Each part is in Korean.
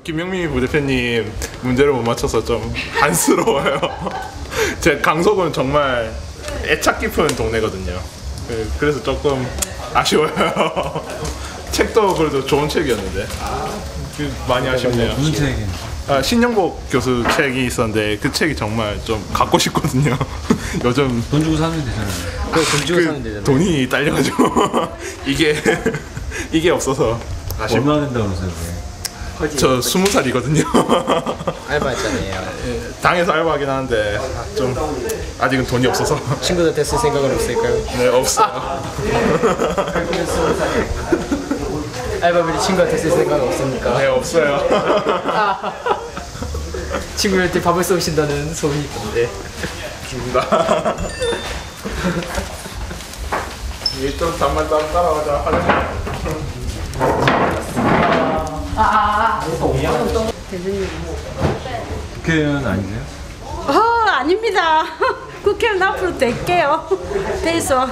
김영미 부대표님 문제를 못 맞춰서 좀 안쓰러워요. 제 강석은 정말 애착 깊은 동네거든요. 그래서 조금 아쉬워요. 책도 그래도 좋은 책이었는데 많이 아쉽네요. 무슨 책이에요? 신영복 교수 책이 있었는데 그 책이 정말 좀 갖고 싶거든요. 요즘 돈 주고 사면 되잖아요. 돈 주고 사면 되잖아요. 돈이 딸려가지고 이게 없어서 아쉽. 얼마나 된다고 그러세요? 저 20살이거든요. 알바했잖아요. 당에서 알바하긴 하는데 좀 아직은 돈이 없어서. 친구들한테 쓸 생각은 없을까요? 네, 없어요. 알바비를 친구한테 쓸 생각은 없습니까? 네, 없어요. 친구한테 밥을 쏘신다는 소문이 있던데. 죽는다. 이좀 잠만 따라가자. 하려면. 국회의원 아니세요? 아닙니다. 국회의원 앞으로 될게요. 돼서.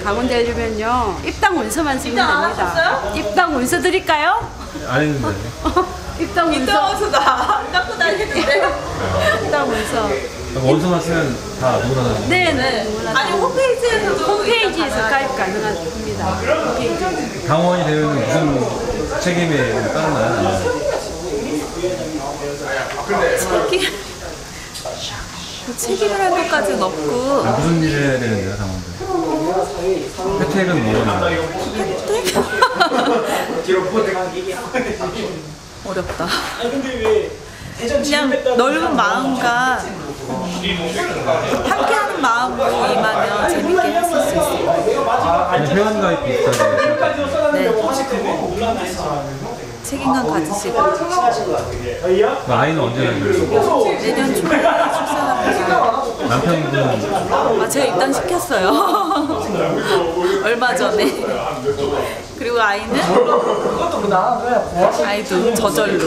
강원 되려면요 입당 원서만 쓰면 됩니다. 입당 원서 드릴까요? 안 했는데. 입당 원서. 입당 원서다. 갖고 다니는데. 입당 원서. 원서만 쓰면 다 누구나 다. 네네. 아니 홈페이지에서 가입 가능합니다. 홈페이지. 당원이 되면 무슨 책임에 따르나요? 책임을 할 것까지는 없고 무슨 일을 해야 되는데요, 당원들? 혜택은 뭐가 나요? 어렵다. 그냥 넓은 마음과 함께하는 마음으로 임하면 재밌게 했을 수 있어요. 회원가입 비슷하게. 네. 책임감 가지시고 아이는 언제 낳나요? 내년 초에 출산합니다. 남편분은 제가 입단 시켰어요. 얼마 전에. 그리고 아이는 아이도 저절로.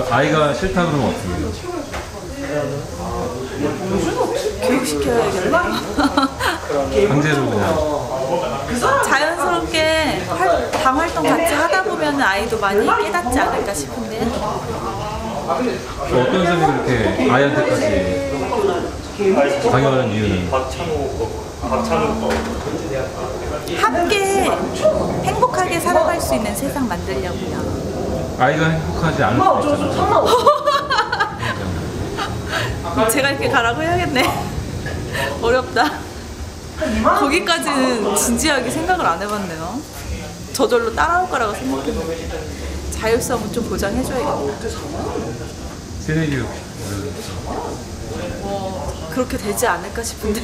아이가 싫다 그러면 어떻게 해요? 교육시켜야겠네요. 강제로 그냥. 자연스럽게 당 활동 같이 하다 보면 아이도 많이 깨닫지 않을까 싶은데 어떤 점이 그렇게 아이한테까지 강요하는 이유는? 함께 행복하게 살아갈 수 있는 세상 만들려고요. 아이가 행복하지 않을 수도 있잖아요. 제가 이렇게 가라고 해야겠네. 어렵다. 거기까지는 진지하게 생각을 안 해봤네요. 저절로 따라올 거라고 생각했는데 자율성은 좀 보장해줘야겠다. 세대교육. 그렇게 되지 않을까 싶은데.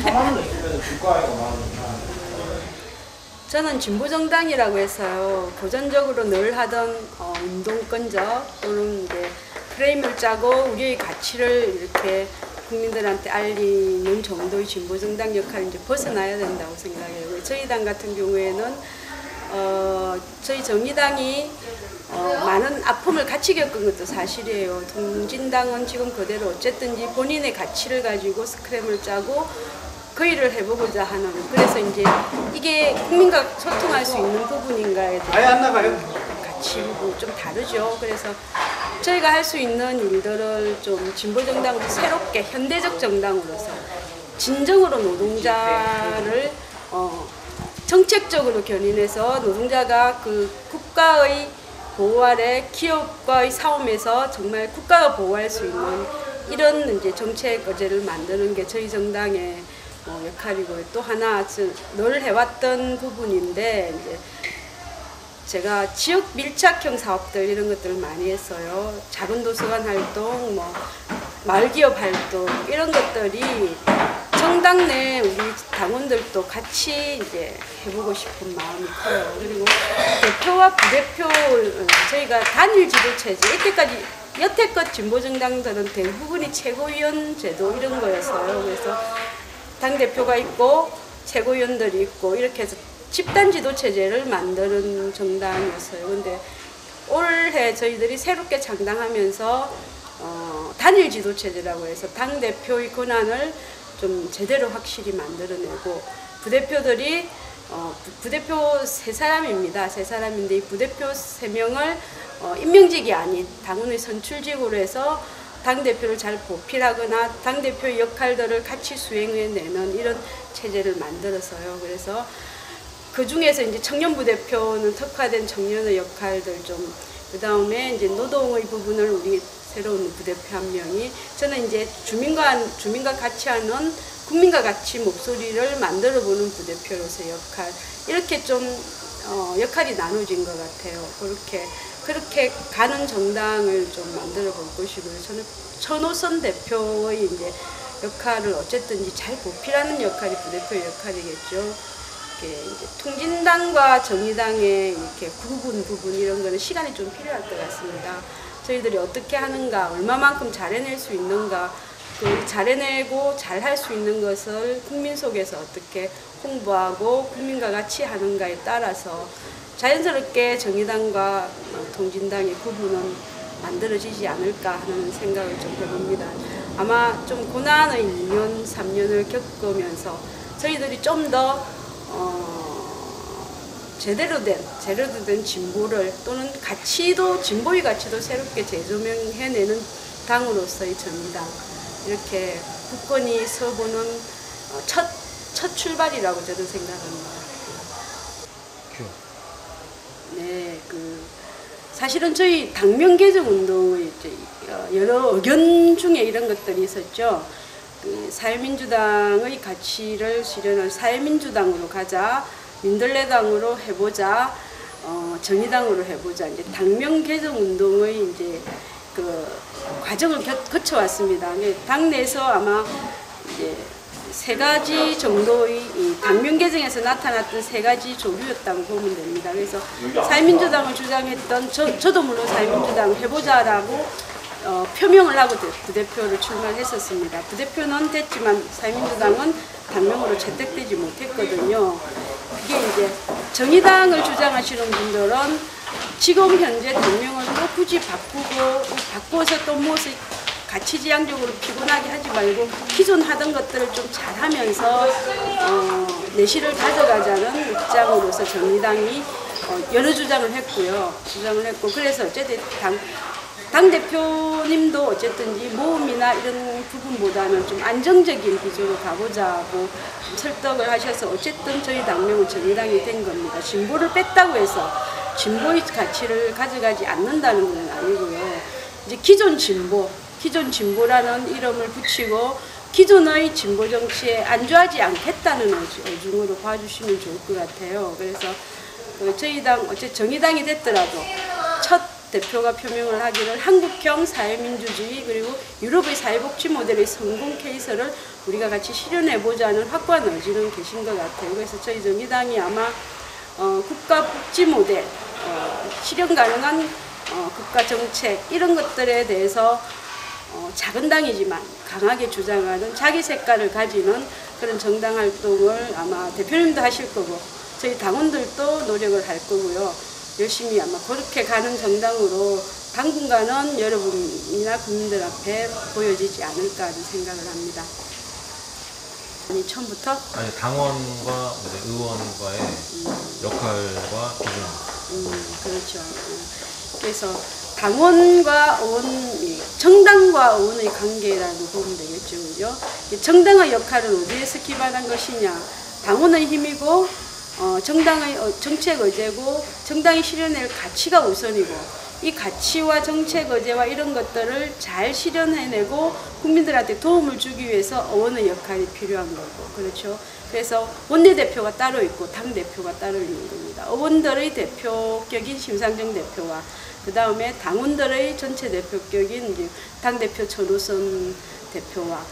저는 진보정당이라고 해서요. 고전적으로 늘 하던 운동권적 또는 이제 프레임을 짜고 우리의 가치를 이렇게 국민들한테 알리는 정도의 진보정당 역할을 이제 벗어나야 된다고 생각해요. 저희 당 같은 경우에는 저희 정의당이 많은 아픔을 같이 겪은 것도 사실이에요. 통진당은 지금 그대로 어쨌든지 본인의 가치를 가지고 스크램을 짜고 그 일을 해보고자 하는, 그래서 이제 이게 국민과 소통할 수 있는 부분인가에 대한 가치고 좀 다르죠. 그래서 저희가 할 수 있는 일들을 좀 진보정당으로 새롭게 현대적 정당으로서 진정으로 노동자를 정책적으로 견인해서 노동자가 그 국가의 보호 아래 기업과의 싸움에서 정말 국가가 보호할 수 있는 이런 이제 정책 어제를 만드는 게 저희 정당의 역할이고, 또 하나 늘 해왔던 부분인데 이제 제가 지역 밀착형 사업들 이런 것들을 많이 했어요. 작은 도서관 활동, 마을 기업 활동 이런 것들이 정당 내 우리 당원들도 같이 이제 해보고 싶은 마음이 커요. 그리고 대표와 부대표 저희가 단일 지도 체제, 이때까지 여태껏 진보정당들은 대부분이 최고위원 제도 이런 거였어요. 그래서 당 대표가 있고 최고위원들이 있고 이렇게 해서 집단 지도 체제를 만드는 정당이었어요. 근데 올해 저희들이 새롭게 창당하면서 단일 지도 체제라고 해서 당 대표의 권한을 좀 제대로 확실히 만들어내고 부대표들이 부대표 3사람입니다. 3사람인데 이 부대표 3명을 임명직이 아닌 당원의 선출직으로 해서 당대표를 잘 보필하거나 당대표의 역할들을 같이 수행해내는 이런 체제를 만들어서요. 그래서 그 중에서 이제 청년 부대표는 특화된 청년의 역할들 좀, 그 다음에 이제 노동의 부분을 우리 새로운 부대표 한 명이, 저는 이제 주민과 같이 하는 국민과 같이 목소리를 만들어보는 부대표로서의 역할, 이렇게 좀 역할이 나눠진 것 같아요. 그렇게 가는 정당을 좀 만들어 볼 것이고요. 저는 천호선 대표의 이제 역할을 어쨌든지 잘 보필하는 역할이 부대표의 역할이겠죠. 이제 통진당과 정의당의 이렇게 부분 이런 거는 시간이 좀 필요할 것 같습니다. 저희들이 어떻게 하는가, 얼마만큼 잘해낼 수 있는가, 그 잘해내고 잘할 수 있는 것을 국민 속에서 어떻게 홍보하고 국민과 같이 하는가에 따라서 자연스럽게 정의당과 통진당의 구분은 만들어지지 않을까 하는 생각을 좀 해봅니다. 아마 좀 고난의 2년, 3년을 겪으면서 저희들이 좀 더 제대로 된 진보를 또는 진보의 가치도 새롭게 재조명해내는 당으로서의 정의당, 이렇게 굳건히 서보는 첫 출발이라고 저는 생각합니다. 네, 사실은 저희 당명 개정 운동의 여러 의견 중에 이런 것들이 있었죠. 사회민주당의 가치를 실현할 사회민주당으로 가자, 민들레당으로 해보자, 정의당으로 해보자. 이제 당명 개정 운동의 이제 과정을 거쳐왔습니다. 당내에서 아마 이제 3가지 정도의 당명 개정에서 나타났던 3가지 조류였다고 보면 됩니다. 그래서 사회민주당을 주장했던 저도 물론 사회민주당 해보자라고 표명을 하고 부대표를 출마했었습니다. 부대표는 됐지만 사회민주당은 당명으로 채택되지 못했거든요. 그게 이제 정의당을 주장하시는 분들은 지금 현재 당명을 또 굳이 바꿔서 또 무엇을 가치지향적으로 피곤하게 하지 말고 기존 하던 것들을 좀 잘하면서 내실을 가져가자는 입장으로서 정의당이 여러 주장을 했고 그래서 어쨌든 당대표님도 어쨌든지 모험이나 이런 부분보다는 좀 안정적인 기조로 가보자고 설득을 하셔서 어쨌든 저희 당명은 정의당이 된 겁니다. 진보를 뺐다고 해서 진보의 가치를 가져가지 않는다는 건 아니고요. 이제 기존 진보라는 이름을 붙이고 기존의 진보 정치에 안주하지 않겠다는 어중으로 봐주시면 좋을 것 같아요. 그래서 저희 당 정의당이 됐더라도 첫 대표가 표명을 하기를 한국형 사회민주주의 그리고 유럽의 사회복지 모델의 성공 케이스를 우리가 같이 실현해보자는 확고한 의지는 계신 것 같아요. 그래서 저희 정의당이 아마 국가복지 모델, 실현 가능한 국가정책 이런 것들에 대해서 작은 당이지만 강하게 주장하는 자기 색깔을 가지는 그런 정당 활동을 아마 대표님도 하실 거고 저희 당원들도 노력을 할 거고요. 열심히 아마 그렇게 가는 정당으로 당분간은 여러분이나 국민들 앞에 보여지지 않을까 하는 생각을 합니다. 아니 처음부터? 아니 당원과 의원과의 역할과 기준. 그렇죠. 그래서 당원과 의원, 정당과 의원의 관계라고 보면 되겠죠, 그죠? 정당의 역할은 어디에서 기반한 것이냐? 당원의 힘이고, 정당의 정책 의제고, 정당이 실현할 가치가 우선이고, 이 가치와 정책 의제와 이런 것들을 잘 실현해내고 국민들한테 도움을 주기 위해서 의원의 역할이 필요한 거고, 그렇죠? 그래서 원내대표가 따로 있고 당대표가 따로 있는 겁니다. 의원들의 대표격인 심상정 대표와 그 다음에 당원들의 전체 대표격인 이제 당대표 천호선 대표와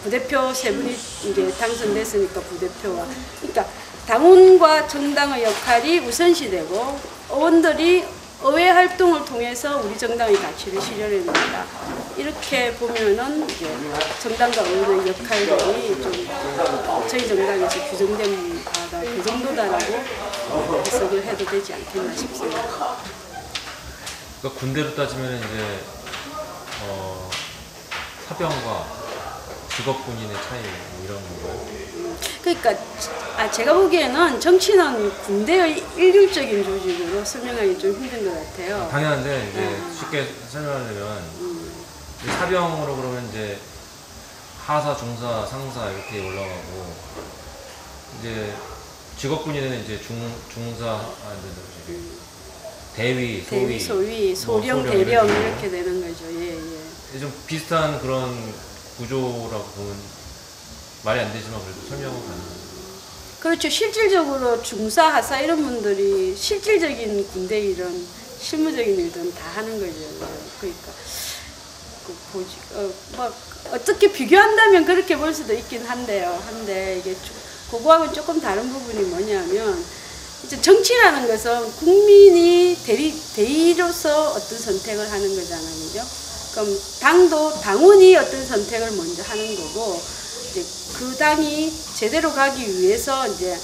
부대표 3분이 이제 당선됐으니까 부대표와, 그러니까 당원과 정당의 역할이 우선시되고 의원들이 의회 활동을 통해서 우리 정당의 가치를 실현합니다. 이렇게 보면은 이제 정당과 의원의 역할들이 좀 저희 정당에서 규정된 바가 그 정도다라고 해석을 해도 되지 않겠나 싶습니다. 그러니까 군대로 따지면 이제 사병과 직업 군인의 차이 뭐 이런 건가요? 그러니까 제가 보기에는 정치는 군대의 일률적인 조직으로 설명하기 좀 힘든 것 같아요. 당연한데 이제 쉽게 설명하려면 사병으로 그러면 이제 하사, 중사, 상사 이렇게 올라가고 이제 직업군인은 이제 중사, 대위, 소위, 소위, 소령, 뭐 대령 이런 이렇게 되는 거죠. 예, 예. 좀 비슷한 그런 구조라고 보면 말이 안 되지만 그래도 설명은 가능합니다. 그렇죠. 실질적으로 중사, 하사 이런 분들이 실질적인 군대 일은 실무적인 일들은 다 하는 거죠. 그러니까 뭐 어떻게 비교한다면 그렇게 볼 수도 있긴 한데요. 이게 그거하고는 조금 다른 부분이 뭐냐면 이제 정치라는 것은 국민이 대의로서 어떤 선택을 하는 거잖아요, 그죠? 그럼 당원이 어떤 선택을 먼저 하는 거고, 이제 그 당이 제대로 가기 위해서 이제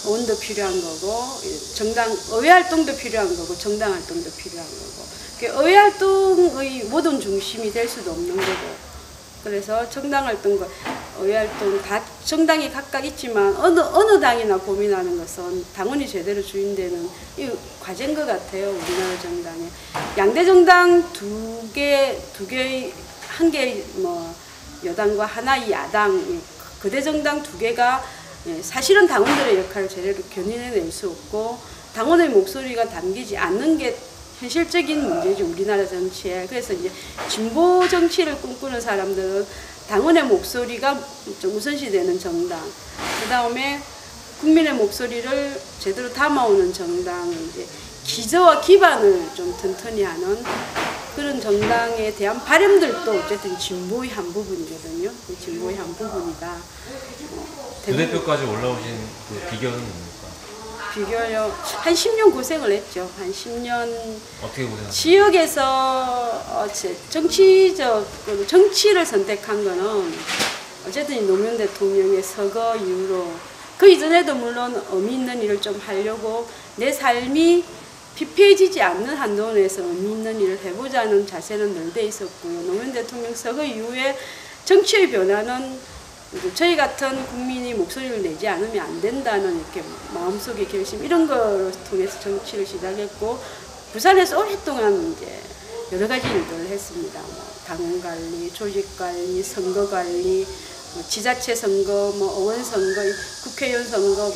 의원도 필요한 거고, 의회 활동도 필요한 거고, 정당 활동도 필요한 거고, 의회 활동의 모든 중심이 될 수도 없는 거고. 그래서 정당 활동과 의회 활동 다 정당이 각각 있지만 어느 당이나 고민하는 것은 당원이 제대로 주인되는 이 과제인 것 같아요. 우리나라 정당에 양대 정당 한 개 뭐 여당과 하나의 야당 거대 정당 2개가 사실은 당원들의 역할을 제대로 견인해낼 수 없고 당원의 목소리가 담기지 않는 게 현실적인 문제죠, 우리나라 정치에. 그래서 이제 진보 정치를 꿈꾸는 사람들은 당원의 목소리가 좀 우선시되는 정당, 그 다음에 국민의 목소리를 제대로 담아오는 정당, 이제 기저와 기반을 좀 튼튼히 하는 그런 정당에 대한 바람들도 어쨌든 진보의 한 부분이거든요. 그 진보의 한 부분이다. 부대표까지 올라오신 그 비결은 뭡니까? 비교요. 한 10년 고생을 했죠. 한 10년. 어떻게 고생하셨어요? 지역에서 정치를 선택한 거는 어쨌든 노무현 대통령의 서거 이후로 그 이전에도 물론 의미 있는 일을 좀 하려고 내 삶이 피폐해지지 않는 한도에서 의미 있는 일을 해보자는 자세는 늘 돼 있었고요. 노무현 대통령 서거 이후에 정치의 변화는 저희 같은 국민이 목소리를 내지 않으면 안 된다는 이렇게 마음속의 결심 이런 거를 통해서 정치를 시작했고 부산에서 오랫동안 이제 여러 가지 일들을 했습니다. 당원 관리, 조직 관리, 선거 관리, 지자체 선거, 의원 선거, 국회의원 선거,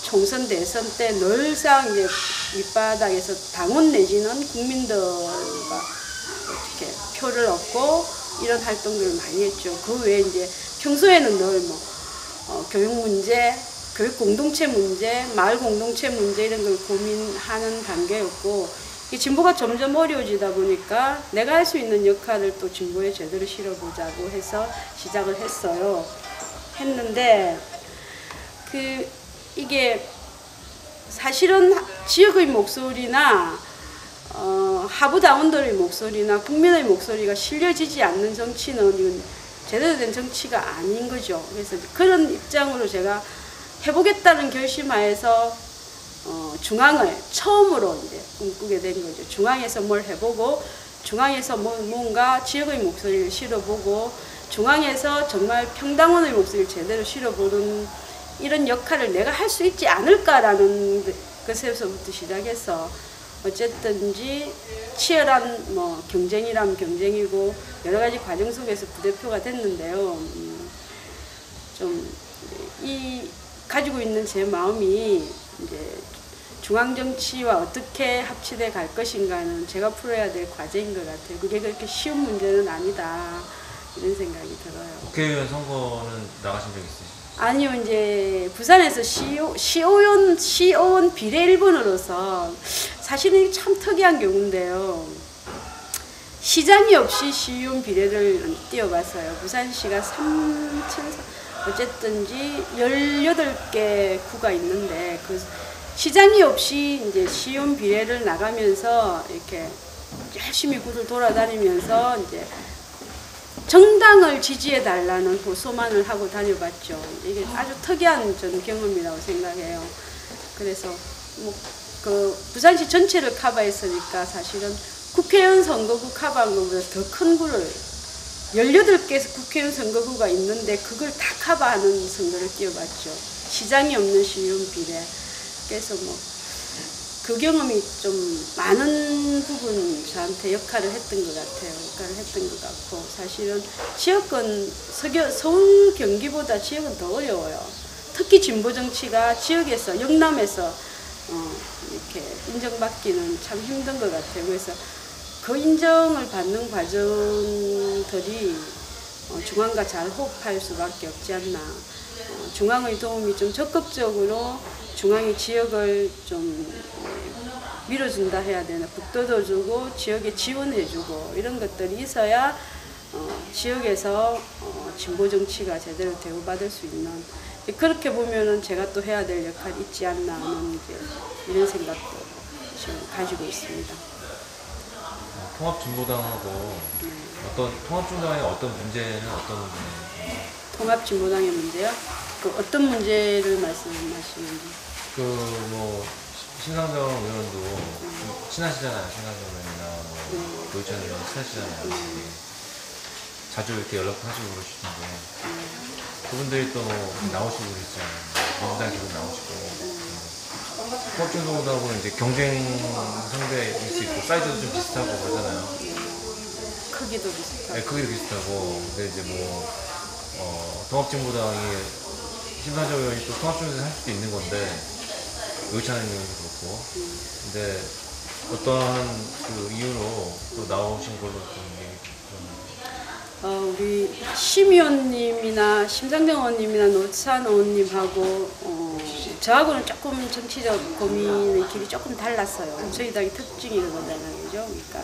총선 대선 때 늘상 이제 밑바닥에서 당원 내지는 국민들과 이렇게 표를 얻고 이런 활동들을 많이 했죠. 그 외에 이제 평소에는 늘 교육 문제, 교육 공동체 문제, 마을 공동체 문제 이런 걸 고민하는 단계였고 진보가 점점 어려워지다 보니까 내가 할 수 있는 역할을 또 진보에 제대로 실어보자고 해서 시작을 했는데 이게 사실은 지역의 목소리나 하부 당원들의 목소리나 국민의 목소리가 실려지지 않는 정치는 이건 제대로 된 정치가 아닌 거죠. 그래서 그런 입장으로 제가 해보겠다는 결심하에서 중앙을 처음으로 이제 꿈꾸게 된 거죠. 중앙에서 뭘 해보고 중앙에서 뭔가 지역의 목소리를 실어보고 중앙에서 정말 평당원의 목소리를 제대로 실어보는 이런 역할을 내가 할 수 있지 않을까라는 것에서부터 시작해서 어쨌든지 치열한 경쟁이라면 경쟁이고 여러 가지 과정 속에서 부대표가 됐는데요. 좀 가지고 있는 제 마음이 이제 중앙 정치와 어떻게 합치돼 갈 것인가는 제가 풀어야 될 과제인 것 같아요. 그게 그렇게 쉬운 문제는 아니다 이런 생각이 들어요. 국회의원 선거는 나가신 적 있으시죠? 아니요, 이제 부산에서 시의원 비례 1번으로서 사실은 참 특이한 경우인데요. 시장이 없이 시의원 비례를 띄워봤어요. 부산시가 어쨌든지 18개 구가 있는데 그 시장이 없이 이제 시의원 비례를 나가면서 이렇게 열심히 구를 돌아다니면서 이제 정당을 지지해 달라는 호소만을 하고 다녀봤죠. 이게 아주 특이한 전 경험이라고 생각해요. 그래서 그 부산시 전체를 커버했으니까 사실은 국회의원 선거구 커버한 것보다 더 큰 구를 18개 국회의원 선거구가 있는데 그걸 다 커버하는 선거를 뛰어봤죠. 시장이 없는 시의원 비례. 그래서 뭐 그 경험이 좀 많은 부분 저한테 역할을 했던 것 같아요. 역할을 했던 것 같고 사실은 지역은 서울 경기보다 지역은 더 어려워요. 특히 진보 정치가 지역에서 영남에서 이렇게 인정받기는 참 힘든 것 같아요. 그래서 그 인정을 받는 과정들이 중앙과 잘 호흡할 수밖에 없지 않나. 중앙의 도움이 좀 적극적으로 중앙이 지역을 좀 밀어준다 해야 되나, 북돋워 주고 지역에 지원해 주고 이런 것들이 있어야 지역에서 진보 정치가 제대로 대우받을 수 있는, 그렇게 보면은 제가 또 해야 될 역할이 있지 않나 하는 이런 생각도 지금 가지고 있습니다. 통합진보당하고 통합진보당의 어떤 문제는 어떤 문제인지? 통합진보당의 문제요? 그 어떤 문제를 말씀하시는지? 그 뭐 신상정 의원도 친하시잖아요. 신상정 의원이나 뭐 노희찬 의원 친하시잖아요. 자주 이렇게 연락하시고 그러시던데 그분들이 또 나오시고 그랬잖아요. 민주당에서도 나오시고 통합진보당하고는 이제 경쟁 상대일 수 있고 사이즈도 좀 비슷하고 그러잖아요. 크기도 비슷하고. 네, 크기도 비슷하고. 근데 이제 통합진보당이 신상정 의원이 또 통합진보당 할 수도 있는 건데 노희찬 의원도 그렇고. 근데 어떠한 그 이유로 또 나오신 걸로 좀 우리 심 의원님이나 심상정 의원님이나 노찬 의원님하고 저하고는 조금 정치적 고민의 길이 조금 달랐어요. 저희 당의 특징이거든요. 그러니까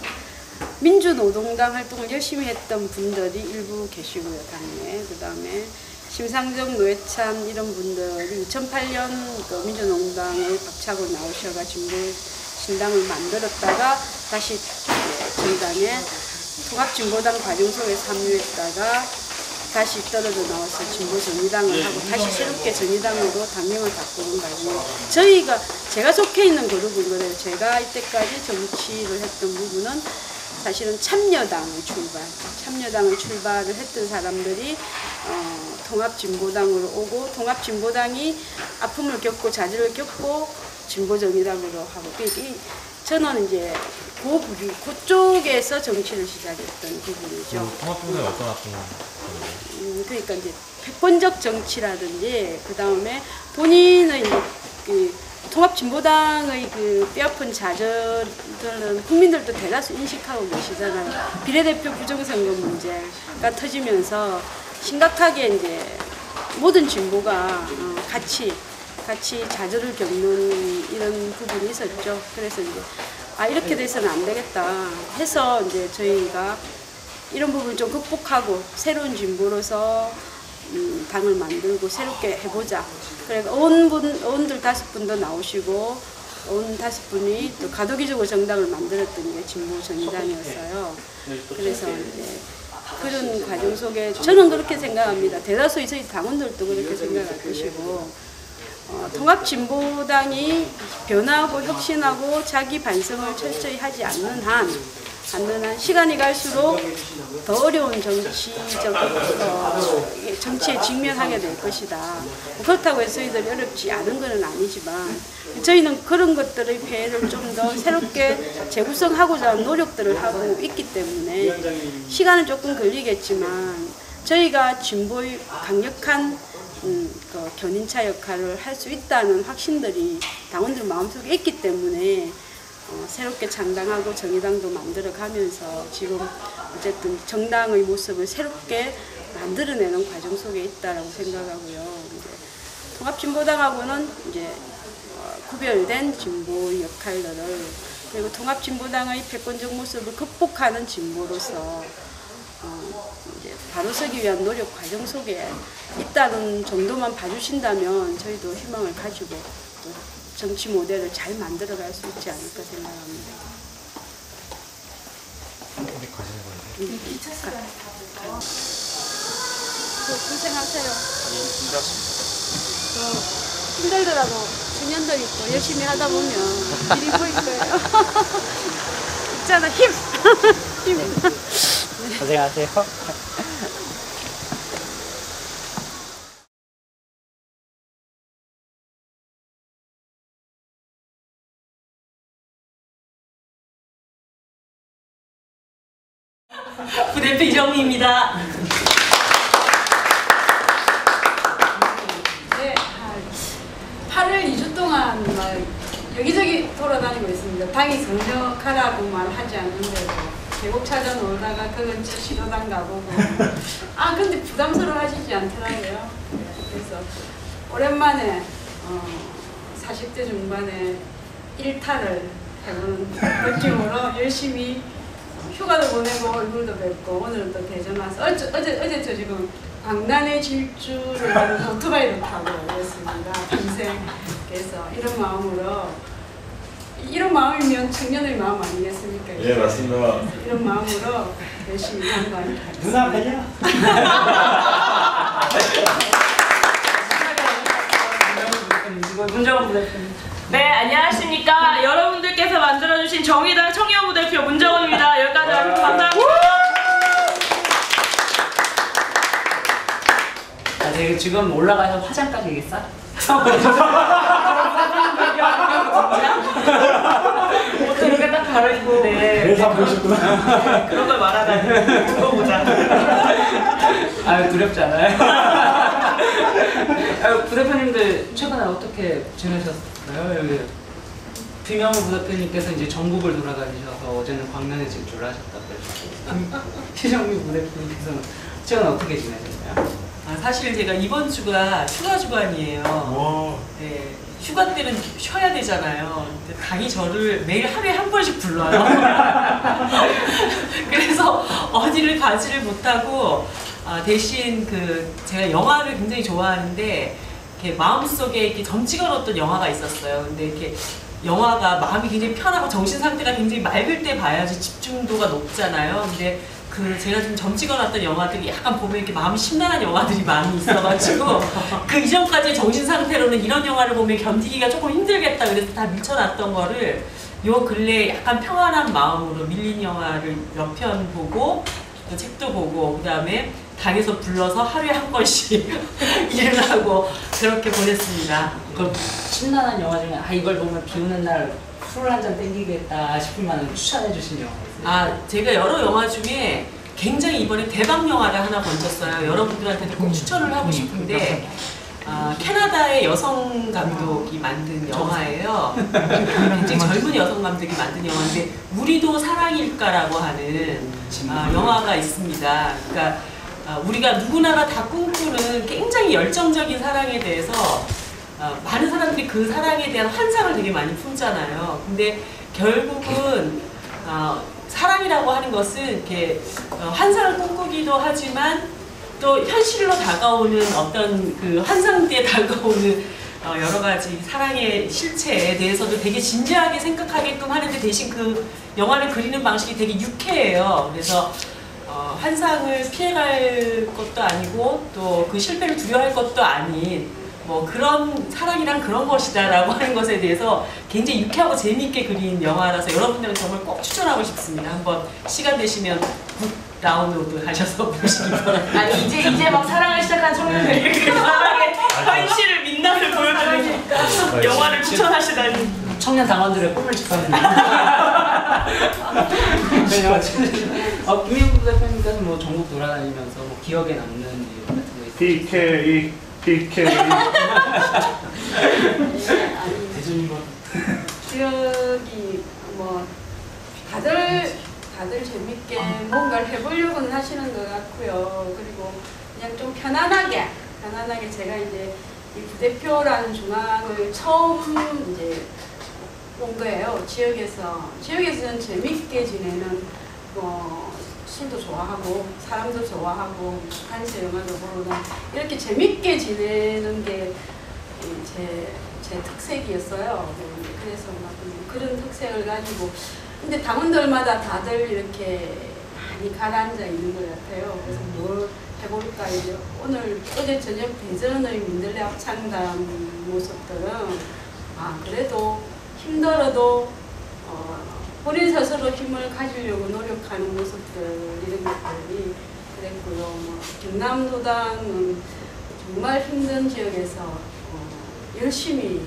민주노동당 활동을 열심히 했던 분들이 일부 계시고요, 당내. 그 다음에 심상정, 노회찬 이런 분들이 2008년 그 민주노동당에 박차고 나오셔가지고 신당을 만들었다가 다시 저희 당에 통합진보당 과정 속에서 합류했다가 다시 떨어져 나와서 진보정의당을 하고 다시 새롭게 정의당으로 당명을 바꾸는 과정. 제가 속해 있는 그룹은 그래요. 제가 이때까지 정치를 했던 부분은 사실은 참여당을 출발을 했던 사람들이 통합진보당으로 오고 통합진보당이 아픔을 겪고 좌절을 겪고 진보정의당으로 하고 저는 이제 그쪽에서 정치를 시작했던 부분이죠. 통합진보당이 어떤 아픔을? 그러니까 이제 패권적 정치라든지 그 다음에 본인의 그 통합진보당의 그 뼈아픈 좌절들은 국민들도 대다수 인식하고 계시잖아요. 비례대표 부정선거 문제가 터지면서 심각하게 이제 모든 진보가 같이 좌절을 겪는 이런 부분이 있었죠. 그래서 이제 이렇게 돼서는 안 되겠다 해서 이제 저희가 이런 부분을 좀 극복하고 새로운 진보로서 당을 만들고 새롭게 해보자. 그래서 의원들 5분도 나오시고 의원 5분이 또 가도기적으로 정당을 만들었던 게 진보정의당이었어요. 그래서 이제 그런 과정 속에 저는 그렇게 생각합니다. 대다수의 저희 당원들도 그렇게 생각할 것이고 통합진보당이 변화하고 혁신하고 자기 반성을 철저히 하지 않는 한 시간이 갈수록 더 어려운 정치에 직면하게 될 것이다. 그렇다고 해서 저희들이 어렵지 않은 것은 아니지만 저희는 그런 것들의 폐해를 좀 더 새롭게 재구성하고자 하는 노력들을 하고 있기 때문에 시간은 조금 걸리겠지만 저희가 진보의 강력한 그 견인차 역할을 할 수 있다는 확신들이 당원들 마음속에 있기 때문에 새롭게 창당하고 정의당도 만들어가면서 지금 어쨌든 정당의 모습을 새롭게 만들어내는 과정 속에 있다라고 생각하고요. 이제 통합진보당하고는 이제 구별된 진보의 역할들을 그리고 통합진보당의 패권적 모습을 극복하는 진보로서 이제 바로서기 위한 노력 과정 속에 있다는 정도만 봐주신다면 저희도 희망을 가지고 또 정치 모델을 잘 만들어갈 수 있지 않을까 생각합니다. 어디 가시는 건지? 고생하세요. 힘들더라도 청년들 있고 열심히 하다 보면 일이 보일 거예요. 있잖아, 힘! 힘! 고생하세요. 부대표 이정미입니다. 네, 8월 2주 동안 막 여기저기 돌아다니고 있습니다. 당이 전혀 가라고 말하지 않는데도 계곡 찾아 놀다가 그 근처 신호당 가보고 근데 부담스러워 하시지 않더라고요. 그래서 오랜만에 40대 중반에 일탈을 해보는 느낌으로 열심히 휴가도 보내고 얼굴도 뵙고 오늘은 또 대전 와서 어제 저 지금 광란의 질주를 하는 오토바이도 타고 그랬습니다. 평생. 그래서 이런 마음이면 청년의 마음 아니겠습니까? 예, 맞습니다. 이런 마음으로 열심히 한번 누나 뵈냐? 문정원 부대표님. 네, 안녕하십니까. 여러분들께서 만들어주신 정의당 청년부 대표 문정원입니다. 여기까지 와주셔서 감사합니다. 제가 지금 올라가서 화장까지 얘기했어? 옷을 이렇게 딱 갈아입는데 그래서 보셨구나. 그런 걸 말하다니. 두고 보자. 두렵지 않아요? 부대표님들 최근에 어떻게 지내셨어요? 여기 김영우 부대표님께서 이제 전국을 돌아다니셔서 어제는 광란에 진출을 하셨다고 그랬고 희정미 부대표님께서는 최근에 어떻게 지내셨나요? 사실 제가 이번 주가 휴가 주간이에요. 네, 휴가 때는 쉬어야 되잖아요. 근데 당이 저를 매일 하루에 한 번씩 불러요. 그래서 어디를 가지를 못하고 대신 제가 영화를 굉장히 좋아하는데 이렇게 마음속에 이렇게 점찍어놓던 영화가 있었어요. 근데 이렇게 영화가 마음이 굉장히 편하고 정신 상태가 굉장히 맑을 때 봐야지 집중도가 높잖아요. 근데 제가 좀 점찍어놨던 영화들이 약간 보면 이렇게 마음이 심란한 영화들이 많이 있어가지고 그 이전까지의 정신 상태로는 이런 영화를 보면 견디기가 조금 힘들겠다 그래서 다 밀쳐놨던 거를 요 근래 약간 평안한 마음으로 밀린 영화를 몇 편 보고 또 책도 보고 그 다음에 당에서 불러서 하루에 한 번씩 일을 하고 그렇게 보냈습니다. 그럼 신나는 영화 중에 이걸 보면 비 오는 날 술 한 잔 땡기겠다 싶을 만한 추천해 주신 영화 있어요? 제가 여러 영화 중에 굉장히 이번에 대박 영화를 하나 건졌어요. 여러분들한테도 꼭 추천을 하고 싶은데 캐나다의 여성 감독이 만든 영화예요. 굉장히 젊은 여성 감독이 만든 영화인데 우리도 사랑일까라고 하는 영화가 있습니다. 그러니까 우리가 누구나가 다 꿈꾸는 굉장히 열정적인 사랑에 대해서 많은 사람들이 그 사랑에 대한 환상을 되게 많이 품잖아요. 근데 결국은 사랑이라고 하는 것은 이렇게 환상을 꿈꾸기도 하지만 또 현실로 다가오는 어떤 그 환상대에 다가오는 여러 가지 사랑의 실체에 대해서도 되게 진지하게 생각하게끔 하는데 대신 그 영화를 그리는 방식이 되게 유쾌해요. 그래서 환상을 피해갈 것도 아니고 또 그 실패를 두려워할 것도 아닌 뭐 그런 사랑이란 그런 것이다 라고 하는 것에 대해서 굉장히 유쾌하고 재미있게 그린 영화라서 여러분들은 정말 꼭 추천하고 싶습니다. 한번 시간 되시면 굿 다운로드 하셔서 보시기 바랍니다. 아니 이제 막 사랑을 시작한 청년들이 그 사랑의 현실을 민낯을 보여주는 영화를 추천하시다니. 청년 당원들의 꿈을 직관했네요. 김민구 대표님께서 뭐 전국 돌아다니면서 뭐 기억에 남는 일 같은 거 있어요? PK 기억이 뭐 다들 재밌게 뭔가를 해보려고는 하시는 것 같고요. 그리고 그냥 좀 편안하게 제가 이제 이 부대표라는 중앙을 처음 이제 온 거예요. 지역에서는 재밌게 지내는 술도 좋아하고 사람도 좋아하고 한세 영화도 보고 이렇게 재밌게 지내는 게 제 특색이었어요. 그래서 막 그런 특색을 가지고 근데 당원들마다 다들 이렇게 많이 가라앉아 있는 것 같아요. 그래서 뭘 해볼까 이제 어제 저녁 대전의 민들레 합창단 모습들은 그래도 힘들어도 본인 스스로 힘을 가지려고 노력하는 모습들 이런 것들이 그랬고요. 경남도당은 정말 힘든 지역에서 열심히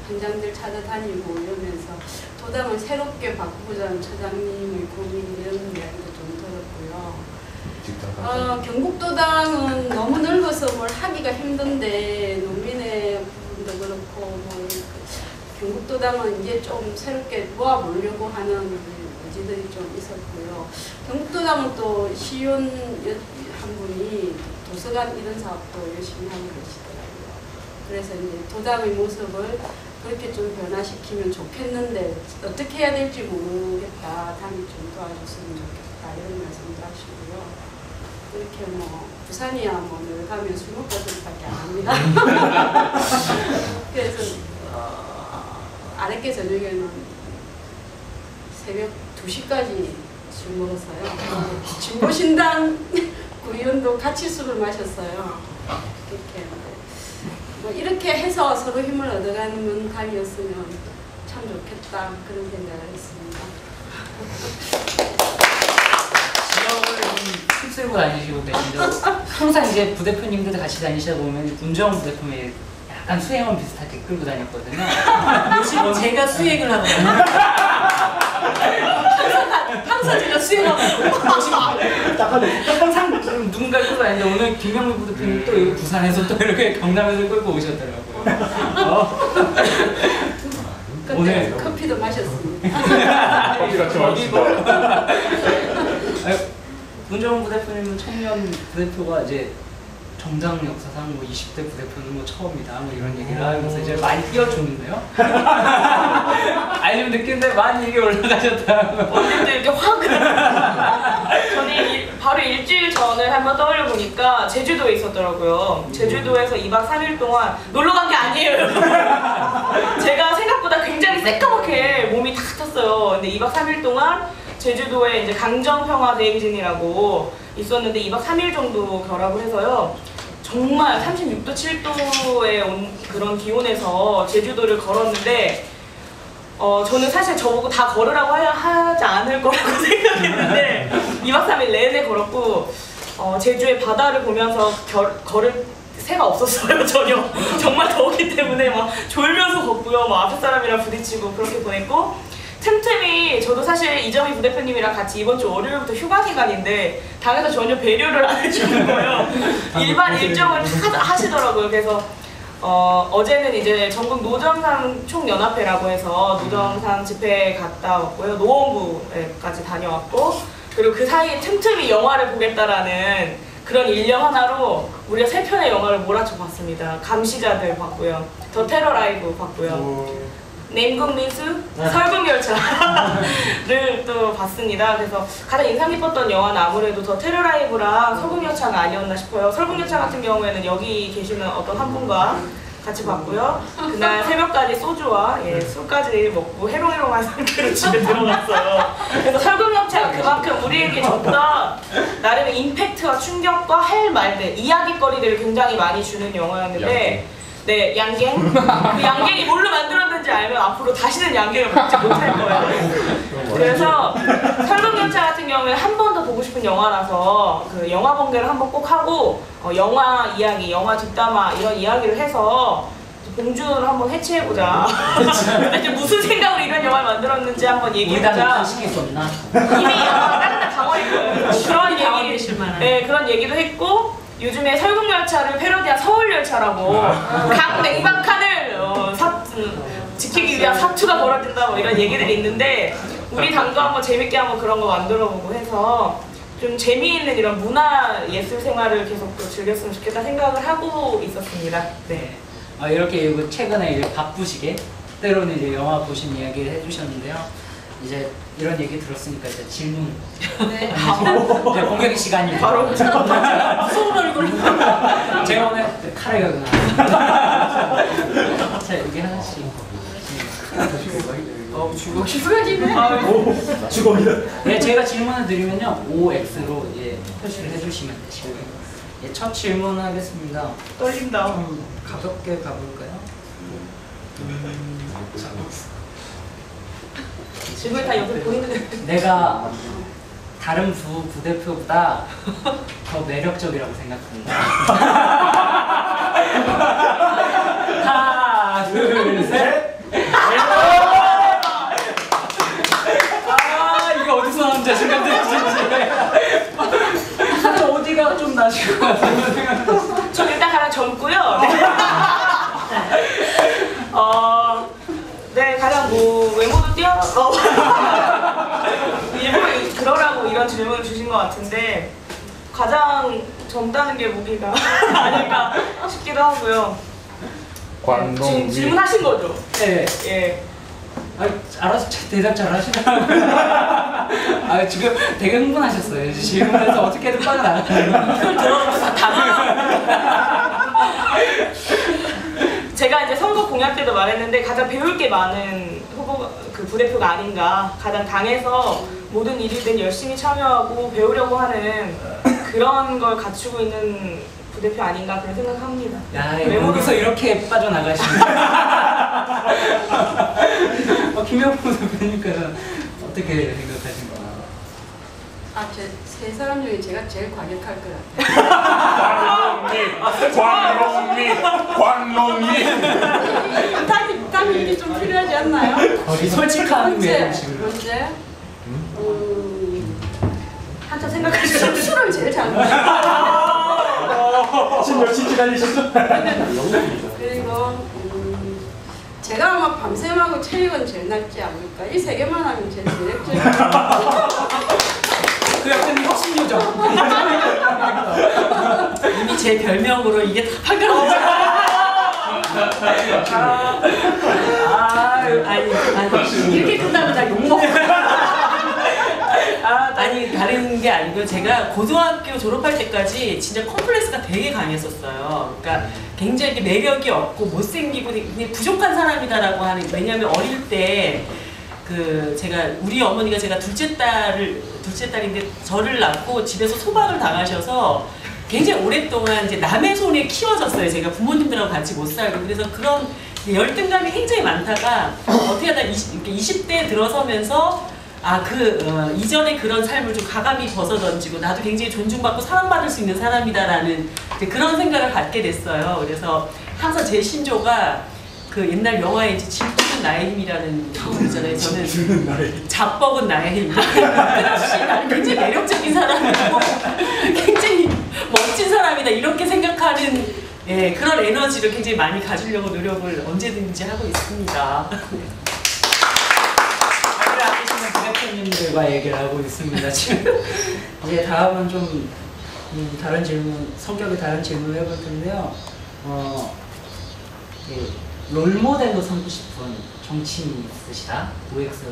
현장들 찾아다니고 이러면서 도당을 새롭게 바꾸자는 처장님의 고민 이런 이야기도 좀 들었고요. 경북도당은 너무 넓어서 뭘 하기가 힘든데 농민의 부분도 그렇고 뭐 경북도당은 이제 좀 새롭게 모아보려고 하는 의지들이 좀 있었고요. 경북도당은 또 시의원 한 분이 도서관 이런 사업도 열심히 하고 계시더라고요. 그래서 이제 도당의 모습을 그렇게 좀 변화시키면 좋겠는데 어떻게 해야 될지 모르겠다. 당이 좀 도와줬으면 좋겠다. 이런 말씀도 하시고요. 이렇게 뭐 부산이야 뭐 늘 가면 술 먹고 밖에 안 합니다. 그래서 아랫개 저녁에는 새벽 2시까지 술 먹었어요. 진보신당 구의원도 같이 술을 마셨어요. 이렇게 해서 서로 힘을 얻어가는 당이었으면 참 좋겠다 그런 생각을 했습니다. 지역을 좀 휩쓸고 다니시고 계신데 항상 이제 부대표님들 같이 다니시다 보면 문정훈 부대표님이 약간 수행원 비슷하게 끌고 다녔거든요. 요즘 제가 수행을 하고 항상 제가 수행하고 항상 누군가 끌고 다니는데 오늘 김영민 부대표님 또 여기 부산에서 또 이렇게 경남에서 끌고 오셨더라고요. 오늘 커피도 마셨습니다. 커피 같이 마시다. 문정훈 부대표님은 청년 부대표가 이제 정당 역사상 뭐 20대 부대표는 뭐 처음이다 뭐 이런 얘기를 하면서 이제 많이 띄워줬는데요. 아니 좀 느끼는데 많이 얘기 올라가셨더라고요. 언제도 이렇게 확. 저는 바로 일주일 전을 한번 떠올려 보니까 제주도에 있었더라고요. 제주도에서 2박 3일 동안 놀러 간 게 아니에요, 여러분. 제가 생각보다 굉장히 새까맣게 몸이 다 탔어요. 근데 2박 3일 동안 제주도에 이제 강정평화대행진이라고 있었는데 2박 3일 정도 결합을 해서요. 정말 36도, 7도에 온 그런 기온에서 제주도를 걸었는데 저는 사실 저보고 다 걸으라고 하지 않을 거라고 생각했는데 2박 3일 내내 걸었고 제주의 바다를 보면서 걸을 새가 없었어요, 전혀. 정말 더웠기 때문에 막 졸면서 걷고요. 막 앞에 사람이랑 부딪히고 그렇게 보냈고 틈틈이 저도 사실 이정희 부대표님이랑 같이 이번 주 월요일부터 휴가 기간인데 당에서 전혀 배려를 안 해주는 거예요. 일반 일정을 다 하시더라고요. 그래서 어제는 이제 전국 노점상 총연합회라고 해서 노점상 집회에 갔다 왔고요. 노원구에까지 다녀왔고 그리고 그 사이에 틈틈이 영화를 보겠다라는 그런 일념 하나로 우리가 3편의 영화를 몰아쳐 봤습니다. 감시자들 봤고요. 더 테러 라이브 봤고요. 냉국민수 설국열차를 또 봤습니다. 그래서 가장 인상 깊었던 영화는 아무래도 더 테러 라이브랑 설국열차가 아니었나 싶어요. 설국열차 같은 경우에는 여기 계시는 어떤 한 분과 같이 봤고요. 그날 새벽까지 소주와 술까지 먹고 해롱해롱한 상태로 집에 들어갔어요. 그래서 설국열차가 그만큼 우리에게 줬던 나름의 임팩트와 충격과 할 말들, 이야기거리들을 굉장히 많이 주는 영화였는데 네, 양갱. 그 양갱이 뭘로 만들었는지 알면 앞으로 다시는 양갱을 먹지 못할 거예요. 그래서 설국열차 같은 경우에 한 번 더 보고 싶은 영화라서 그 영화 번개를 한번 꼭 하고 영화 이야기, 영화 뒷담화 이런 이야기를 해서 봉준을 한번 해체해보자. 근데 무슨 생각으로 이런 영화를 만들었는지 한번 얘기해보자. 이미 다른 데 가버릴 거예요. 그런 얘기도 했고 요즘에 설국열차를 패러디한 서울열차라고 각 냉방칸을 지키기 위한 사투가 벌어진다 뭐 이런 얘기들이 있는데 우리 당도 한번 재밌게 한번 그런 거 만들어보고 해서 좀 재미있는 이런 문화 예술 생활을 계속 또 즐겼으면 좋겠다 생각을 하고 있었습니다. 네. 이렇게 최근에 이제 바쁘시게 때로는 이제 영화 보신 이야기를 해주셨는데요. 이제 이런 얘기 들었으니까 이제 질문. 네. 이제 공격 시간이 바로 무서운 얼굴. 제가 오늘 칼을 가고 자 여기 하나씩. 주걱이다. 네, 제가 질문을 드리면요 OX로 표시를 해주시면 되시고요. 첫 질문 하겠습니다. 떨린다. 가볍게 가볼까요? 질문 다 옆에 보이는. 내가 다른 부대표보다 더 매력적이라고 생각합니다. 하나, 둘, 셋. 이거 어디서 나온 자신감 들으신지. 것 같은데 가장 젊다는 게 무기가 아닐까 싶기도 하고요. 지금 질문하신 거죠? 네. 예. 아, 알아서 대답 잘 하시더라고요. 아, 지금 되게 흥분하셨어요. 질문에서 어떻게든 빠져나가요. 그걸 들어놓고 다 제가 이제 선거 공약 때도 말했는데 가장 배울 게 많은 후보 그 부대표가 아닌가. 가장 당에서 모든 일이든 열심히 참여하고 배우려고 하는 그런 걸 갖추고 있는 부대표 아닌가 그런 생각합니다. 야, 여기서 이렇게 빠져나가시면 김영구 대표님께서는 어떻게 생각하십니까? 아, 세 사람 중에 제가 제일 과격할 것 같아요. 광롱님. 땀이 좀 필요하지 않나요? 솔직한 문제. 한참 생각하시면 술을 제일 잘 먹어요. 지금 며칠째 달리셨어? 그리고 제가 아마 밤샘하고 체육은 제일 낫지 않을까. 이 세 개만 하면 제일 매력적이에요. 그 약간 혁신요정. 이미 제 별명으로 이게 다 아니 이렇게 끝나면 나 욕먹어. 아니 다른 게 아니고 제가 고등학교 졸업할 때까지 진짜 컴플렉스가 되게 강했었어요. 그러니까 굉장히 이렇게 매력이 없고 못생기고 되게 부족한 사람이다라고 하는. 왜냐하면 어릴 때 그 제가 우리 어머니가 제가 둘째 딸인데 저를 낳고 집에서 소박을 당하셔서 굉장히 오랫동안 이제 남의 손에 키워졌어요. 제가 부모님들하고 같이 못 살고. 그래서 그런 열등감이 굉장히 많다가 어떻게 하다 20대 들어서면서 이전에 그런 삶을 좀 가감히 벗어던지고 나도 굉장히 존중받고 사랑받을 수 있는 사람이다라는 그런 생각을 갖게 됐어요. 그래서 항상 제 신조가 그 옛날 영화에 이제 질투는 나의 힘이라는 거 있잖아요. 저는 잡벅은 나의 힘. 끝없이 나는 굉장히 매력적인 사람이고 굉장히 멋진 사람이다 이렇게 생각하는 그런 에너지를 굉장히 많이 가지려고 노력을 언제든지 하고 있습니다. 부대표님들과 얘기를 하고 있습니다. 지금 이제 다음은 좀 다른 질문, 성격이 다른 질문을 해볼 텐데요. 롤모델로 삼고 싶은 정치인이 있으시다? OX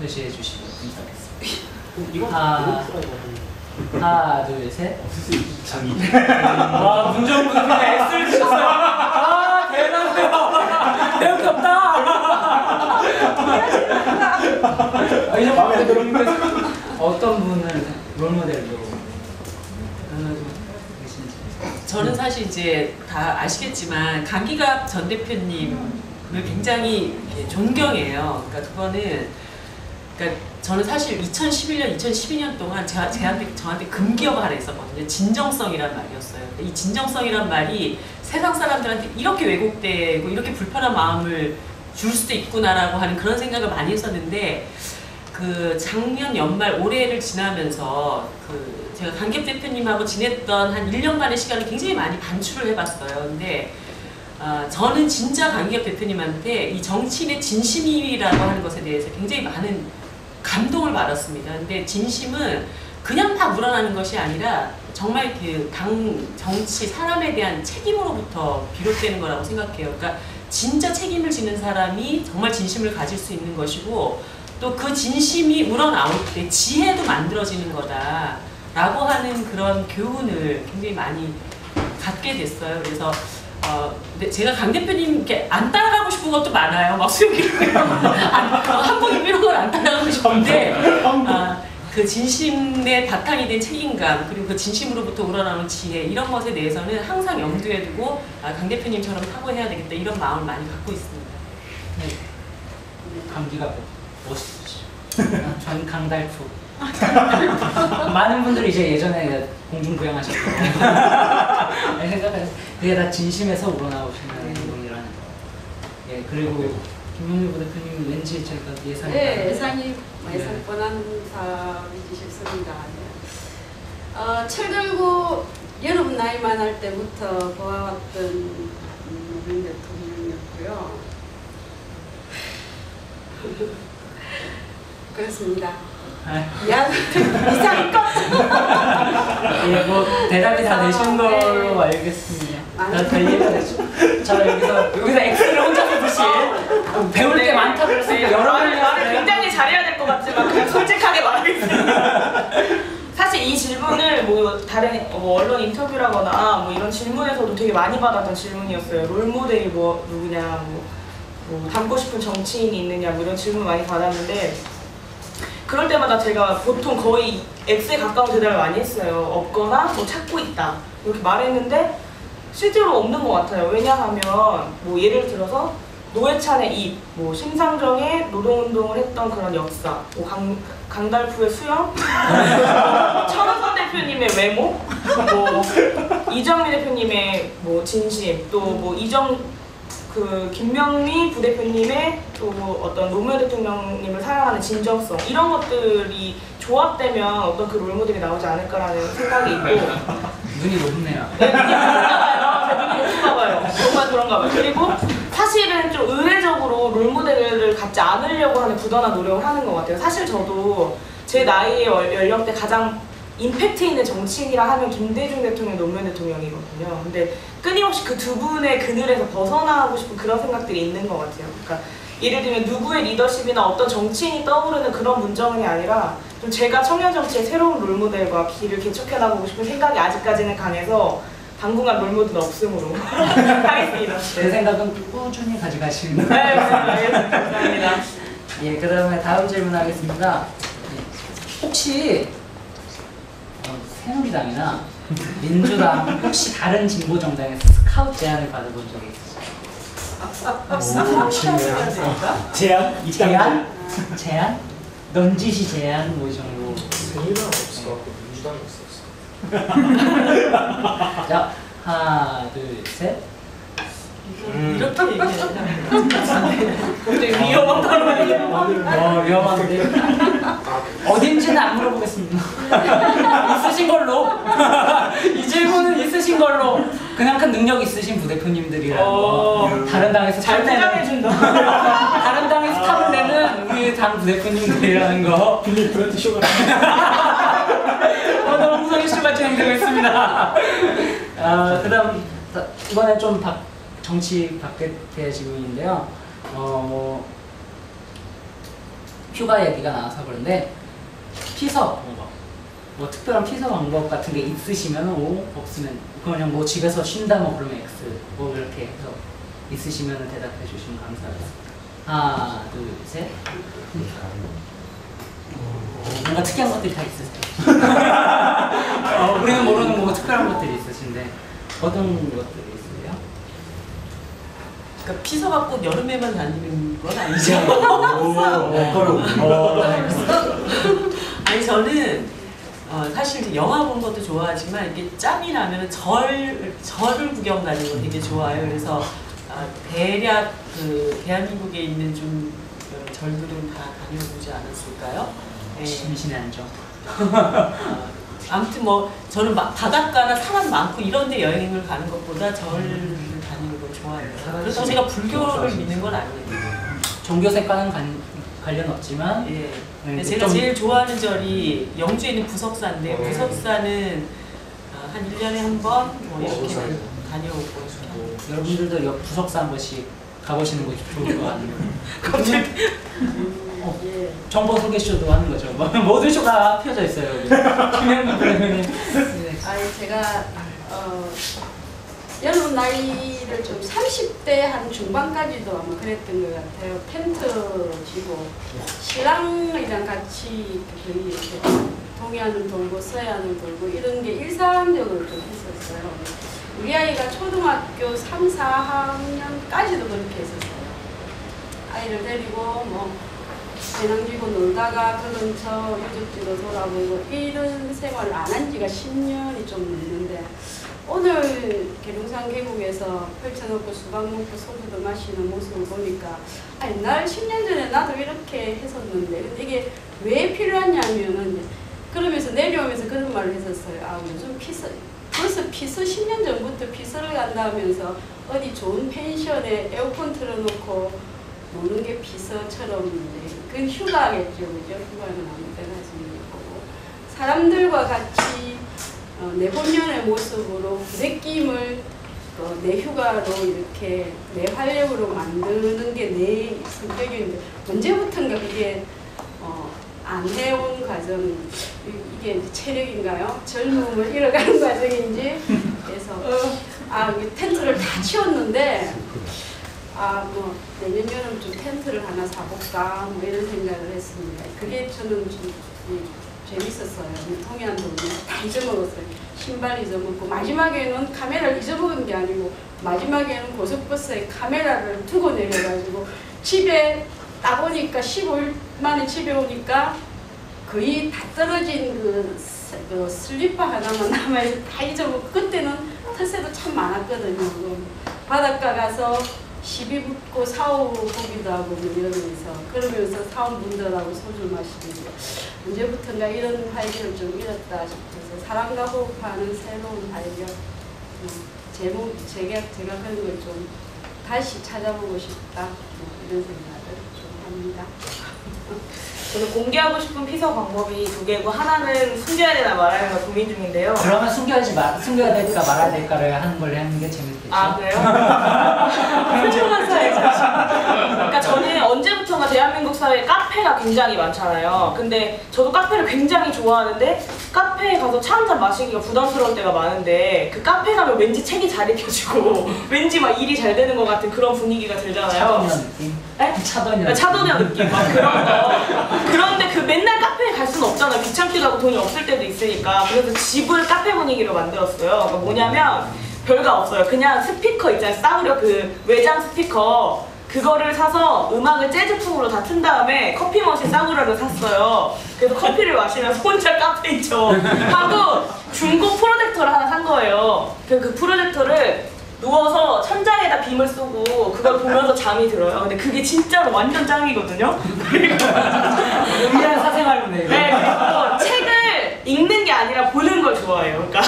표시해 주시면 감사하겠습니다. 하나, 둘, 셋. 와, 문정부 대표님 X를 주셨어요. 아, 대단해요. 배울 게 없다. 마음에 들었는데 어떤 분을 롤모델로 계신지? 저는 사실 이제 다 아시겠지만 강기갑 전 대표님을 굉장히 존경해요. 그러니까 그러니까 저는 사실 2011년, 2012년 동안 저한테 금기어가 하나 있었거든요. 진정성이란 말이었어요. 이 진정성이란 말이 세상 사람들한테 이렇게 왜곡되고 이렇게 불편한 마음을 줄 수도 있구나라고 하는 그런 생각을 많이 했었는데 그 작년 연말 올해를 지나면서 제가 강기갑 대표님하고 지냈던 한 1년간의 시간을 굉장히 많이 반출을 해봤어요. 근데 저는 진짜 강기갑 대표님한테 이 정치인의 진심이라고 하는 것에 대해서 굉장히 많은 감동을 받았습니다. 근데 진심은 그냥 다 묻어나는 것이 아니라 정말 그 당 정치 사람에 대한 책임으로부터 비롯되는 거라고 생각해요. 그러니까 진짜 책임을 지는 사람이 정말 진심을 가질 수 있는 것이고 또 그 진심이 우러나올 때 지혜도 만들어지는 거다라고 하는 그런 교훈을 굉장히 많이 갖게 됐어요. 그래서 근데 제가 강 대표님 이렇게 안 따라가고 싶은 것도 많아요. 막 수영이랑 한국인 이런 걸 안 따라가고 싶은데 그 진심의 바탕이 된 책임감 그리고 그 진심으로부터 우러나오는 지혜 이런 것에 대해서는 항상 염두에 두고 강 대표님처럼 사고해야 되겠다 이런 마음을 많이 갖고 있습니다. 네. 강기갑 멋있으시죠? 전 강달프. 많은 분들이 이제 예전에 공중부양하셨거든요. 생각해서 그게 다 진심에서 우러나오시는 행동이라는 거. 예, 그리고 김용일 부대표님 왠지 제가 예상이 네, 예상 뻔한 사람이지 싶습니다. 책 들고 여러분 나이 많을 때부터 보아왔던 문재인 대통령이었고요. 그렇습니다. 미안. 이상껏. 예, 뭐 대답이 다 되신 걸로 알겠습니다. 다 이해가 저 여기서 X를 혼자서 듯이 배울 게 많다 그래서 여러 말을 굉장히 잘해야 될 것 같지만 그냥 솔직하게 말하겠습니다. 사실 이 질문을 뭐 다른 뭐 언론 인터뷰라거나 뭐 이런 질문에서도 되게 많이 받았던 질문이었어요. 롤모델이 뭐 누구냐, 뭐 닮고 싶은 정치인이 있느냐, 뭐 이런 질문 많이 받았는데 그럴 때마다 제가 보통 거의 X에 가까운 대답을 많이 했어요. 없거나 뭐 찾고 있다 이렇게 말했는데 실제로 없는 것 같아요. 왜냐하면 뭐 예를 들어서 노회찬의 입, 뭐 심상정의 노동운동을 했던 그런 역사, 뭐 강달프의 수영, 천하선 대표님의 외모, 뭐 이정미 대표님의 뭐 진심, 또 뭐 김명미 부대표님의 또 뭐 어떤 노무현 대통령님을 사랑하는 진정성, 이런 것들이 조합되면 어떤 그 롤모델이 나오지 않을까라는 생각이 있고. 눈이 높네요. 네, 눈이 높나 봐요. 제 눈이 높나 봐요. 정말 그런가 봐요. 그리고 사실은 좀 의외적으로 롤모델을 갖지 않으려고 하는 부단한 노력을 하는 것 같아요. 사실 저도 제 나이의 연령대 가장 임팩트 있는 정치인이라 하면 김대중 대통령, 노무현 대통령이거든요. 근데 끊임없이 그 두 분의 그늘에서 벗어나고 싶은 그런 생각들이 있는 것 같아요. 그러니까 예를 들면 누구의 리더십이나 어떤 정치인이 떠오르는 그런 문정이 아니라 좀 제가 청년 정치의 새로운 롤모델과 길을 개척해 나가고 싶은 생각이 아직까지는 강해서 당분간 롤모델은 없음으로 하겠습니다. 제 생각은 꾸준히 가져가시는 네, 알겠습니다. 감사합니다. 예, 그 다음에 다음 질문 하겠습니다. 혹시 새누리당이나 민주당 혹시 다른 진보 정당에서 스카우트 제안을 받아본 적이 있으세요? 제안? 제안? 넌지시 제안 뭐 이 정도. 새누리당 없을 것 같고 민주당이 없었어. 자, 하나, 둘, 셋. 이렇게 얘기하면 굉장히 위험한 발언이에요. 위험한데. 어딘지는 안 물어보겠습니다. 있으신 걸로. 이 질문은 있으신 걸로. 그냥큰 능력 있으신 부대표님들이라는 거. 다른 당에서 잘 포장해준다. 다른 당에서 탑을 내는 우리 당 부대표님들이라는 거. 빌리 브랜드 쇼가 오늘 홍성희 씨가 진행되고 있습니다. 그 다음, 이번엔 좀 정치 바깥의 질문인데요. 휴가 얘기가 나와서 그런데 피서 방법, 뭐 특별한 피서 방법 같은 게 있으시면 O, 없으면 그냥 뭐 집에서 쉰다 뭐 그러면 X, 뭐 이렇게 해서 있으시면 대답해 주시면 감사하겠습니다. 하나, 둘, 셋. 뭔가 특이한 것들이 다 있으세요. 우리는 모르는 뭐 특별한 것들이 있으신데 어떤 것들이 있으세요? 그러니까 피서가 꼭 여름에만 다니는 건 아니죠. 아니 저는 사실 이제 영화 본 것도 좋아하지만 이렇게 짬이 나면 절을 구경 가는 거 되게 좋아해요. 그래서 대략 그 대한민국에 있는 좀 절들은 다 다녀보지 않았을까요? 네. 심신의 안정. 아무튼 뭐 저는 막 바닷가나 사람 많고 이런 데 여행을 가는 것보다 절을 다니는 걸 좋아해요. 그래서 제가 불교를 믿는 건 아니에요. 종교색과는 관련 없지만 예. 제가 제일 좋아하는 절이 영주에 있는 부석사인데 부석사는 한 1년에 한 번 뭐 이렇게 다녀오고 여러분들도 부석사 한 번씩 가보시는 거 좋을 것 같네요. 정보 소개쇼도 하는 거죠. 모든 쇼가 펴져 있어요. 김현미 부대표님. 아니 제가 여러분 나이를 좀 30대 한 중반까지도 아마 그랬던 것 같아요. 텐트 치고 신랑이랑 같이 거의 이렇게 동해안을 돌고 서해안을 돌고 이런 게 일상적으로 좀 했었어요. 우리 아이가 초등학교 3, 4학년까지도 그렇게 했었어요. 아이를 데리고 뭐 배낭지고 놀다가 그 근처 유적지도 돌아보고 이런 생활을 안 한 지가 10년이 좀 넘는데 오늘 계룡산 계곡에서 펼쳐놓고 수박 먹고 소주도 마시는 모습을 보니까 옛날 10년 전에 나도 이렇게 했었는데 근데 이게 왜 필요하냐면은 그러면서 내려오면서 그런 말을 했었어요. 요즘 벌써 피서 10년 전부터 피서를 간다 하면서 어디 좋은 펜션에 에어컨 틀어놓고 노는 게 비서처럼 그건 휴가겠죠. 그죠? 휴가는 아무 때나 할 수 있는 거고 사람들과 같이 내본연의 모습으로 부대낌을 내 휴가로 이렇게 내 활력으로 만드는 게 내 성격인데 언제부턴가 그게 안 해온 과정 이게 이제 체력인가요? 젊음을 잃어가는 과정인지 그래서 텐트를 다 치웠는데 뭐 내년 여름 좀 텐트를 하나 사볼까 뭐 이런 생각을 했습니다. 그게 저는 좀 재밌었어요. 통연도 다 잊어먹었어요. 신발 잊어먹고 마지막에는 카메라를 잊어먹은 게 아니고 마지막에는 고속버스에 카메라를 두고 내려가지고 집에 딱 오니까 15일 만에 집에 오니까 거의 다 떨어진 그 슬리퍼 하나만 남아있어 다 잊어먹고 그때는 텃세도 참 많았거든요. 바닷가 가서 시비 붙고 사오 보기도 하고 뭐 그러면서 사원분들하고 소주 마시고 언제부턴가 이런 활기를 좀 잃었다 싶어서 사랑과 호흡하는 새로운 활력 제목 제가 그런 걸 좀 다시 찾아보고 싶다 이런 생각을 좀 합니다. 저는 공개하고 싶은 피서 방법이 2개고 하나는 숨겨야 되나 말아야 되나 고민 중인데요. 그러면 숨겨야 될까 말아야 될까를 하는 걸 하는 게 재밌겠죠. 아 그래요? 훌륭한 사회자. 그러니까 저는 언제부턴가 대한민국 사회에 카페가 굉장히 많잖아요. 근데 저도 카페를 굉장히 좋아하는데 카페에 가서 차 한잔 마시기가 부담스러울 때가 많은데 그 카페 가면 왠지 책이 잘 읽혀지고 왠지 막 일이 잘 되는 것 같은 그런 분위기가 들잖아요. 차도녀 느낌? 네? 차도녀 느낌 막 그런 거. 그런데 그 맨날 카페에 갈 수는 없잖아. 귀찮기도 하고 돈이 없을 때도 있으니까. 그래서 집을 카페 분위기로 만들었어요. 그러니까 뭐냐면 별거 없어요. 그냥 스피커 있잖아요. 싸구려 그 외장 스피커 그거를 사서 음악을 재즈풍으로 다 튼 다음에 커피 머신 싸구려를 샀어요. 그래서 커피를 마시면서 혼자 카페 있죠 하고 중고 프로젝터를 하나 산 거예요. 그 프로젝터를 누워서 천장에다 빔을 쏘고 그걸 보면서 잠이 들어요. 근데 그게 진짜로 완전 짱이거든요. 의미한 사생활이네. 네, 그리고 책을 읽는 게 아니라 보는 걸 좋아해요. 그러니까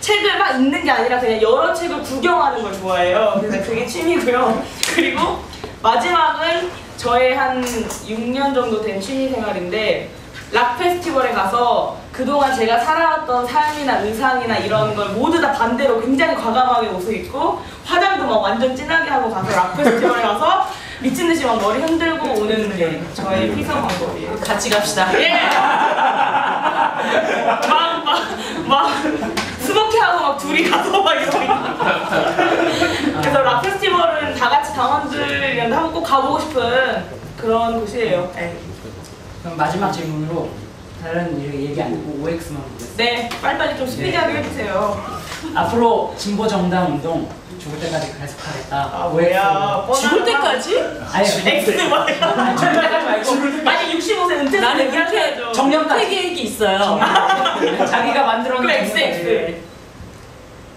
책을 막 읽는 게 아니라 그냥 여러 책을 구경하는 걸 좋아해요. 그래서 그게 취미고요. 그리고 마지막은 저의 한 6년 정도 된 취미 생활인데 락 페스티벌에 가서 그동안 제가 살아왔던 삶이나 의상이나 이런 걸 모두 다 반대로 굉장히 과감하게 옷을 입고 화장도 막 완전 진하게 하고 가서 락 페스티벌에 가서 미친 듯이 막 머리 흔들고 오는 게 저의 피서 방법이에요. 같이 갑시다. 예! 막 스모키하고 막 둘이 가서 막 이러고 그래서 락 페스티벌은 다 같이 당원들이랑 한번 꼭 가보고 싶은 그런 곳이에요. 네. 그럼 마지막 질문으로 다른 얘기 안 듣고 OX만 보겠습니다. 네, 빨리빨리 좀 스피디하게 해주세요. 앞으로 진보 정당 운동 죽을 때까지 계속하겠다. 아 뭐야? 죽을 때까지? 아니 X 뭐야? 죽을 때까지 말고 아니 65세 은퇴 나는 그렇게 정년까지. 회계획이 있어요. 자기가 만들어놓은 그래, X. 정년까지.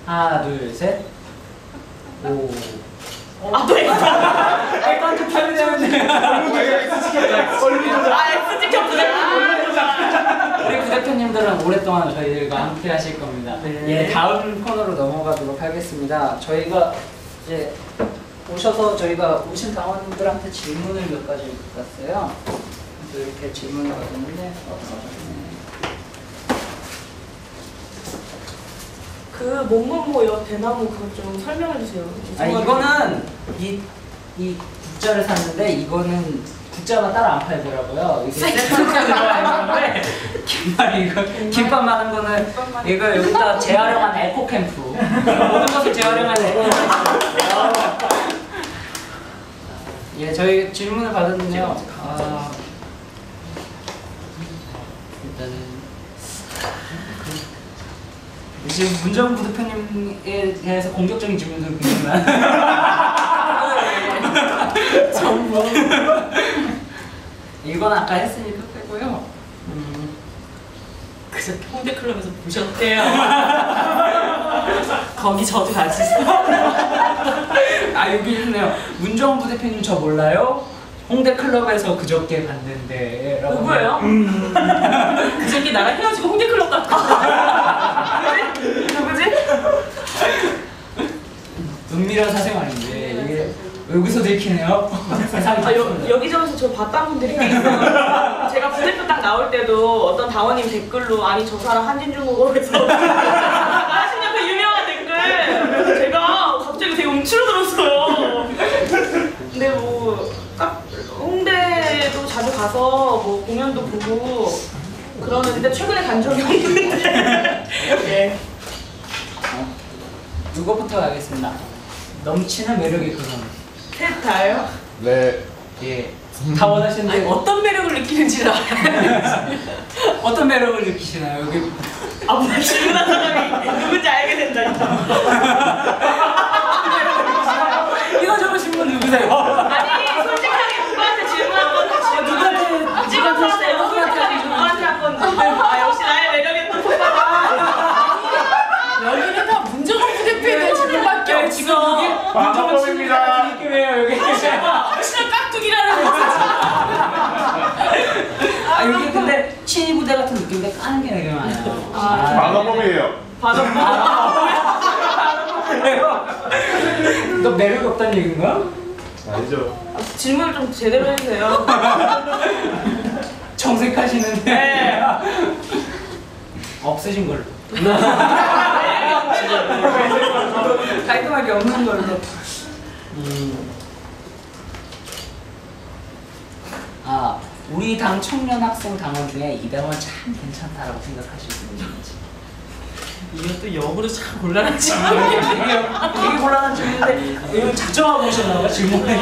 하나 둘 셋. 오. 아, 또 X. 또 편의점인데. X 찍혔구나. 우리 부대표님들은 오랫동안 저희들과 함께 하실 겁니다. 예, 다음 코너로 넘어가도록 하겠습니다. 저희가 이제 저희가 오신 당원들한테 질문을 몇 가지 받았어요. 그래서 이렇게 질문을 받았는데 그 뭐뭐뭐요 대나무 그거 좀 설명해 주세요. 이거는 이 국자를 샀는데 이거는 국자가 따로 안 팔더라고요. 이게 세트가 들어가 있는데 김밥 많은 거는 이거 여기다 재활용한 에코캠프 모든 것을 재활용한 에코캠프. 예, 저희 질문을 받았는데요. 일단은 지금 문정부 대표님에 대해서 공격적인 질문들을 굉장히 많아요. 정보. 이건 아까 했으니까 빼고요. 그저 홍대클럽에서 보셨대요. 거기 저도 같이 있어요. 여기 있네요. 문정부 대표님 저 몰라요? 홍대클럽에서 그저께 봤는데 라고. 누구예요? 그저께 나랑 헤어지고 홍대클럽 갔거든. 누구지? 은밀한 사생활인데 이게 여기서 들키네요. 세상이 여기저기서 저 봤던 분들이 꽤 있어요. 제가 부대표 딱 나올 때도 어떤 당원님 댓글로 아니 저 사람 한진중국어에서 하시냐고 유명한 댓글 제가 갑자기 되게 움츠러들었어요. 근데 뭐 딱 홍대도 자주 가서 뭐 공연도 보고 그러는데 최근에 간 적이 없는데 네. 누구부터 가겠습니다. 넘치는 매력이 그런. 셋 다요? 네. 예. 다 원하시는데 아니, 어떤 매력을 느끼는지를 알아야 어떤 매력을 느끼시나요? 여기 아무나 질문한 사람이 누군지 알게 된다니까. 이거 적으신 분 누구세요? 아니 솔직하게 누구한테 질문한 건지 누구한테 찍어주세요. 솔직하게 누구한테 한 건지. 아 역시 나의 매력에 또 폭발다. 여기는 다 문정호 부대표에 대한 질문밖에 없어. 지금 여기 방법입니다. 느낌이에요 여기. 확실한 깍두기라는 거. 아 여기 근데 신이 부대 같은 느낌인데 까는 게 되게 많아요. 방법이에요. 너 매력이 없다는 얘기인가? 아니죠. 질문을 좀 제대로 해주세요. 정색하시는데. 네. 없으신 걸로. 깔끔하게 없는 걸로. 아, 우리 당 청년 학생 당원 중에 이병헌 참 괜찮다라고 생각하시는 분이 있는지. 이것도 역으로 참 곤란한 되게 질문이에요. 곤란한 질문인데 이거 작정하고 오셨나 봐 질문에.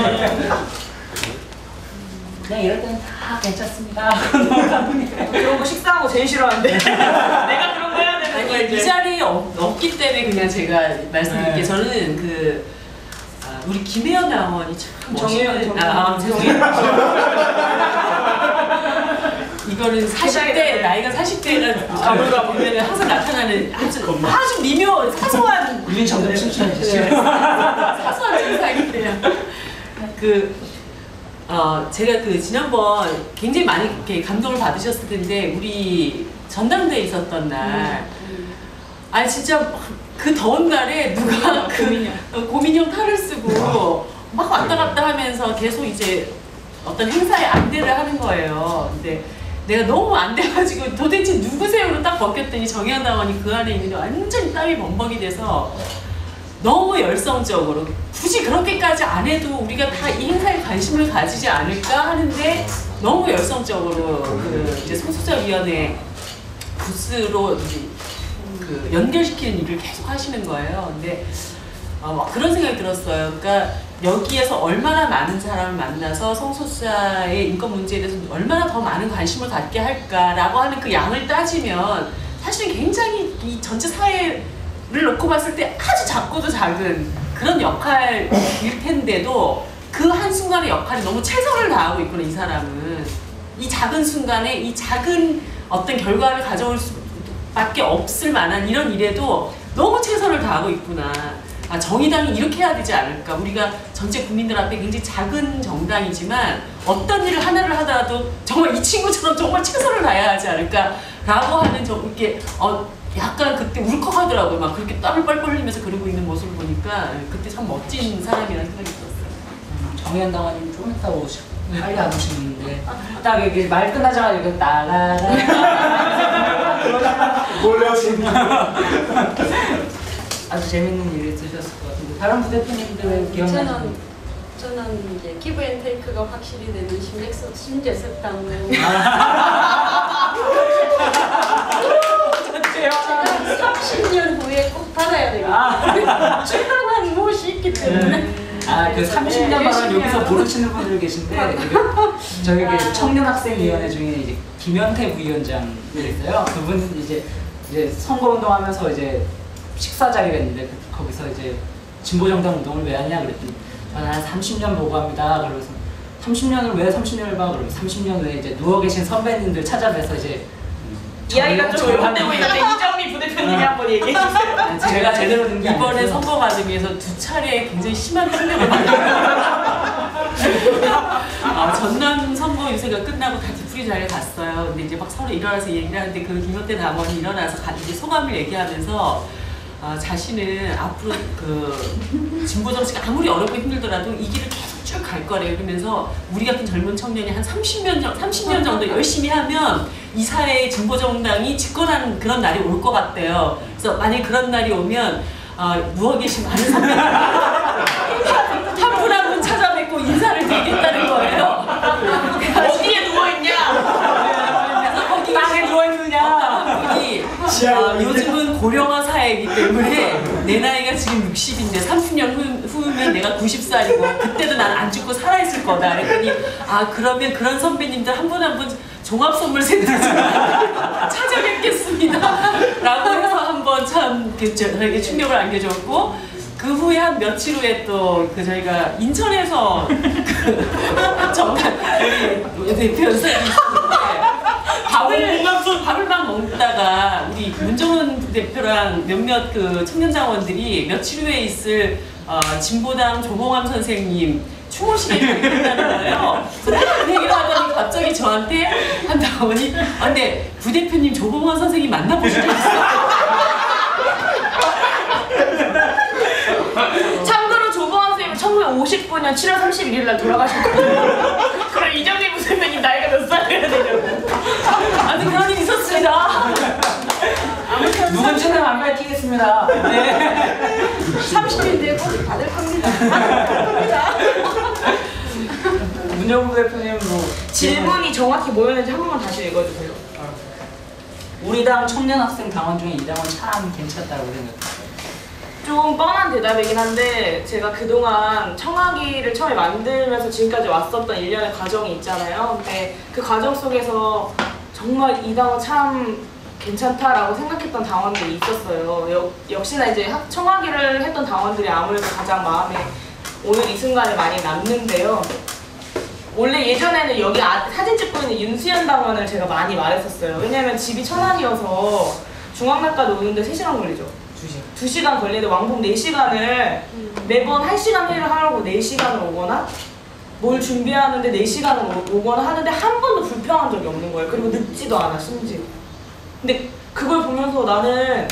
그냥 이럴 때는 다 괜찮습니다. 그런 거 식사하는 거 제일 싫어하는데. 내가 그런 거 해야 되는 아니, 거야 이 이제. 자리에 없기 때문에 그냥 제가 말씀드릴게요. 네. 저는 우리 김혜연 의원이 참 정혜연, 이거는 40대 나이가 40대라 보면 항상 나타나는 아주 미묘 사소한 우린 정답 칭찬해주세요. 사소한 증상이에요. 제가 지난번 굉장히 많이 이렇게 감동을 받으셨을 텐데 우리 전당대회 있었던 날, 아니 진짜 그 더운 날에 누가 고민형 탈을 쓰고 막 왔다 갔다 하면서 계속 이제 어떤 행사에 안대를 하는 거예요. 근데 내가 너무 안 돼가지고 도대체 누구세요로 딱 벗겼더니 정의연 당원이 그 안에 있는 게 완전히 땀이 범벅이 돼서 너무 열성적으로 굳이 그렇게까지 안 해도 우리가 다 이 행사에 관심을 가지지 않을까 하는데 너무 열성적으로 이제 소수자위원회 부스로 이제 연결시키는 일을 계속 하시는 거예요. 근데 그런 생각이 들었어요. 그러니까 여기에서 얼마나 많은 사람을 만나서 성소수자의 인권 문제에 대해서 얼마나 더 많은 관심을 갖게 할까라고 하는 그 양을 따지면 사실 굉장히 이 전체 사회를 놓고 봤을 때 아주 작고도 작은 그런 역할일 텐데도 그 한순간의 역할이 너무 최선을 다하고 있구나, 이 사람은. 이 작은 순간에 이 작은 어떤 결과를 가져올 수밖에 없을 만한 이런 일에도 너무 최선을 다하고 있구나. 아, 정의당이 이렇게 해야 되지 않을까. 우리가 전체 국민들 앞에 굉장히 작은 정당이지만 어떤 일을 하나를 하더라도 정말 이 친구처럼 정말 최선을 다해야 하지 않을까라고 하는 이렇게 약간 그때 울컥하더라고요. 막 그렇게 땀을 뻘뻘 흘리면서 그러고 있는 모습을 보니까 그때 참 멋진 사람이라는 생각이 들었어요. 정의연 당원님 좀 이따 오시고 빨리 안 오시는데 딱 이렇게 말 끝나자마자 이렇게 따라라 몰래 오신 아주 재밌는 일이 있으셨을 것 같은데 다른 부대표님들 기억나시는? 저는 이제 기브앤테이크가 확실히 되는 심재석 당원. 제가 30년 후에 꼭 받아야 되거든요. 출당한 무엇이 있기 때문에. 그 30년 발언 여기서 모르시는 분들 계신데 저희 청년학생위원회 중에 이제 김현태 부위원장이 있어요. 그분은 이제 선거운동하면서 이제 식사 자리가 있는데 거기서 이제 진보정당 운동을 왜 하냐 그랬더니 한 30년 보고 합니다. 그러면서 30년을 왜 30년을 봐? 그러면 30년 후에 이제 누워 계신 선배님들 찾아뵈서 이제 이야기가 좀 왜곡되고 있는데 이정미 부대표님이 한번 얘기해 주세요. 제가 제대로 된 게 이번에 아니라서. 선거 과정에서 2차례 굉장히 심한 충격을 받았어요. 전남 선거 유세가 끝나고 다 뒤풀이 자리에 갔어요. 근데 이제 막 서로 일어나서 얘기를 하는데 그 김현태 당원이 일어나서 이제 소감을 얘기하면서 자신은 앞으로 그 진보 정치가 아무리 어렵고 힘들더라도 이 길을 계속 쭉 갈 거래요. 그러면서 우리 같은 젊은 청년이 한 30년 정도 열심히 하면 이 사회의 진보 정당이 집권하는 그런 날이 올 것 같대요. 그래서 만약 그런 날이 오면 누워 계신 많은 선배들 한 분 한 분 찾아뵙고 인사를 드리겠다는 거예요. 어디에 누워있냐? 그래서 거기 땅에 누워있느냐? 요즘은 고령화 사회이기 때문에 내 나이가 지금 60인데 30년 후면 내가 90살이고 그때도 난 안 죽고 살아있을 거다. 그랬더니 그러면 그런 선배님들 한 분 한 분 종합선물센터 찾아뵙겠습니다. 라고 해서 한번 참 저에게 충격을 안겨줬고, 그 후에 한 며칠 후에 또 저희가 인천에서 정말 우리 대표 연설이 밥을 막 먹다가 우리 문정은 대표랑 몇몇 그 청년장원들이 며칠 후에 있을 진보당 조봉암 선생님 추모식에 가겠다는 거예요. 그래서 그 얘기를 하더니 갑자기 저한테 한 다원이 근데 부대표님 조봉암 선생님 만나보신 적 있어요? 참고로 조봉암 선생님은 1959년 7월 31일 날 돌아가셨거든요. 그럼 이정미 선배님 나이가 몇 살이어야 되냐고. 그런 일이 있었습니다. 아무튼 누군지는 안 밝히겠습니다. 네. 30인데 꼭 받을 겁니다. 문정부 대표님 질문이 정확히 뭐였는지 한 번만 다시 읽어주세요. 우리 당 청년 학생 당원 중에 이 당원 참 괜찮다고 생각해요. 좀 뻔한 대답이긴 한데 제가 그동안 청하기를 처음에 만들면서 지금까지 왔었던 일련의 과정이 있잖아요. 근데 그 과정 속에서 정말 이 당원 참 괜찮다라고 생각했던 당원들이 있었어요. 역시나 이제 청하기를 했던 당원들이 아무래도 가장 마음에 오늘 이 순간에 많이 남는데요. 원래 예전에는 여기 사진 찍고 있는 윤수연 당원을 제가 많이 말했었어요. 왜냐면 집이 천안이어서 중앙역까지 오는데 3시간 걸리죠. 2시간 걸리는데 왕복 4시간을 매번 1시간 회의를 하려고 4시간을 오거나 뭘 준비하는데 4시간을 오거나 하는데 한 번도 불평한 적이 없는 거예요. 그리고 늦지도 않아, 심지어. 근데 그걸 보면서 나는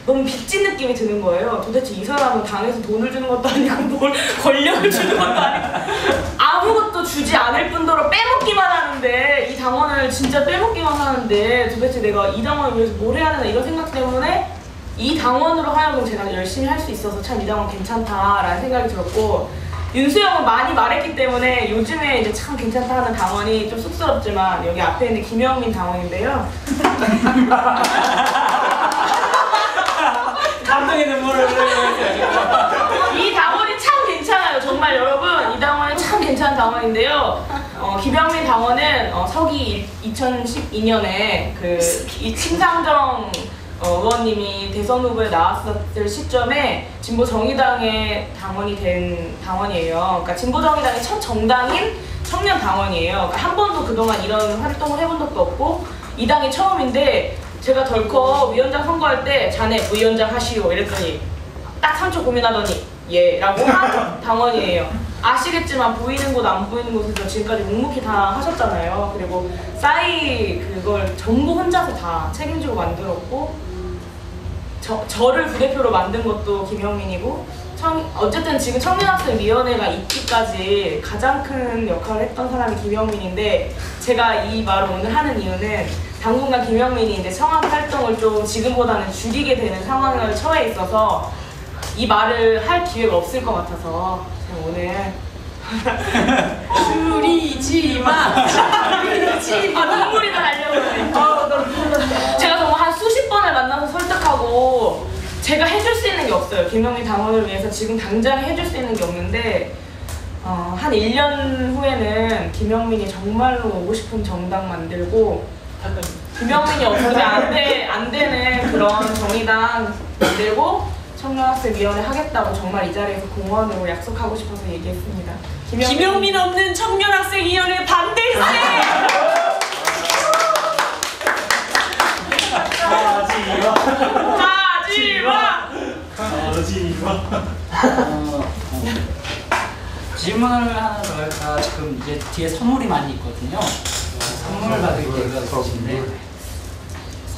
너무 빚진 느낌이 드는 거예요. 도대체 이 사람은 당에서 돈을 주는 것도 아니고 뭘 권력을 주는 것도 아니고 아무것도 주지 않을 뿐더러 빼먹기만 하는데, 이 당원을 진짜 빼먹기만 하는데 도대체 내가 이 당원을 위해서 뭘 해야 되나 이런 생각 때문에 이 당원으로 하여금 제가 열심히 할 수 있어서 참 이 당원 괜찮다라는 생각이 들었고, 윤수영은 많이 말했기 때문에 요즘에 이제 참 괜찮다 하는 당원이 좀 쑥스럽지만 여기 앞에 있는 김영민 당원인데요. 감동의 눈물을 흘리면서 이 당원이 참 괜찮아요. 정말 여러분, 이 당원이 참 괜찮은 당원인데요. 김영민 당원은 서기 2012년에 이 심상정 의원님이 대선 후보에 나왔을 시점에 진보 정의당의 당원이 된 당원이에요. 그러니까 진보 정의당의 첫 정당인 청년 당원이에요. 그러니까 한 번도 그동안 이런 활동을 해본 적도 없고 이 당이 처음인데, 제가 덜컥 위원장 선거할 때 자네 부위원장 하시오 이랬더니 딱 3초 고민하더니 예 라고 한 당원이에요. 아시겠지만 보이는 곳 안 보이는 곳에서 지금까지 묵묵히 다 하셨잖아요. 그리고 싸이 그걸 전부 혼자서 다 책임지고 만들었고, 저를 부대표로 만든 것도 김영민이고, 어쨌든 지금 청년학생위원회가 있기까지 가장 큰 역할을 했던 사람이 김영민인데, 제가 이 말을 오늘 하는 이유는 당분간 김영민이 이제 청학 활동을 좀 지금보다는 줄이게 되는 상황을 처해 있어서 이 말을 할 기회가 없을 것 같아서 제가 오늘 줄이지 마. 눈물이 나려고 그래. 제가 정말 한 수십 번을 만나서 설득하고 제가 해줄 수 있는 게 없어요. 김영민 당원을 위해서 지금 당장 해줄 수 있는 게 없는데, 한 1년 후에는 김영민이 정말로 오고 싶은 정당 만들고, 김영민이 없어서 안 되는 그런 정의당 만들고 청년학생위원회 하겠다고 정말 이 자리에서 공언으로 약속하고 싶어서 얘기했습니다. 김영민 없는 청년학생위원회 반대세! 질문을 하나 더 할까? 지금 이제 뒤에 선물이 많이 있거든요. 선물 받을 기회가 있으신데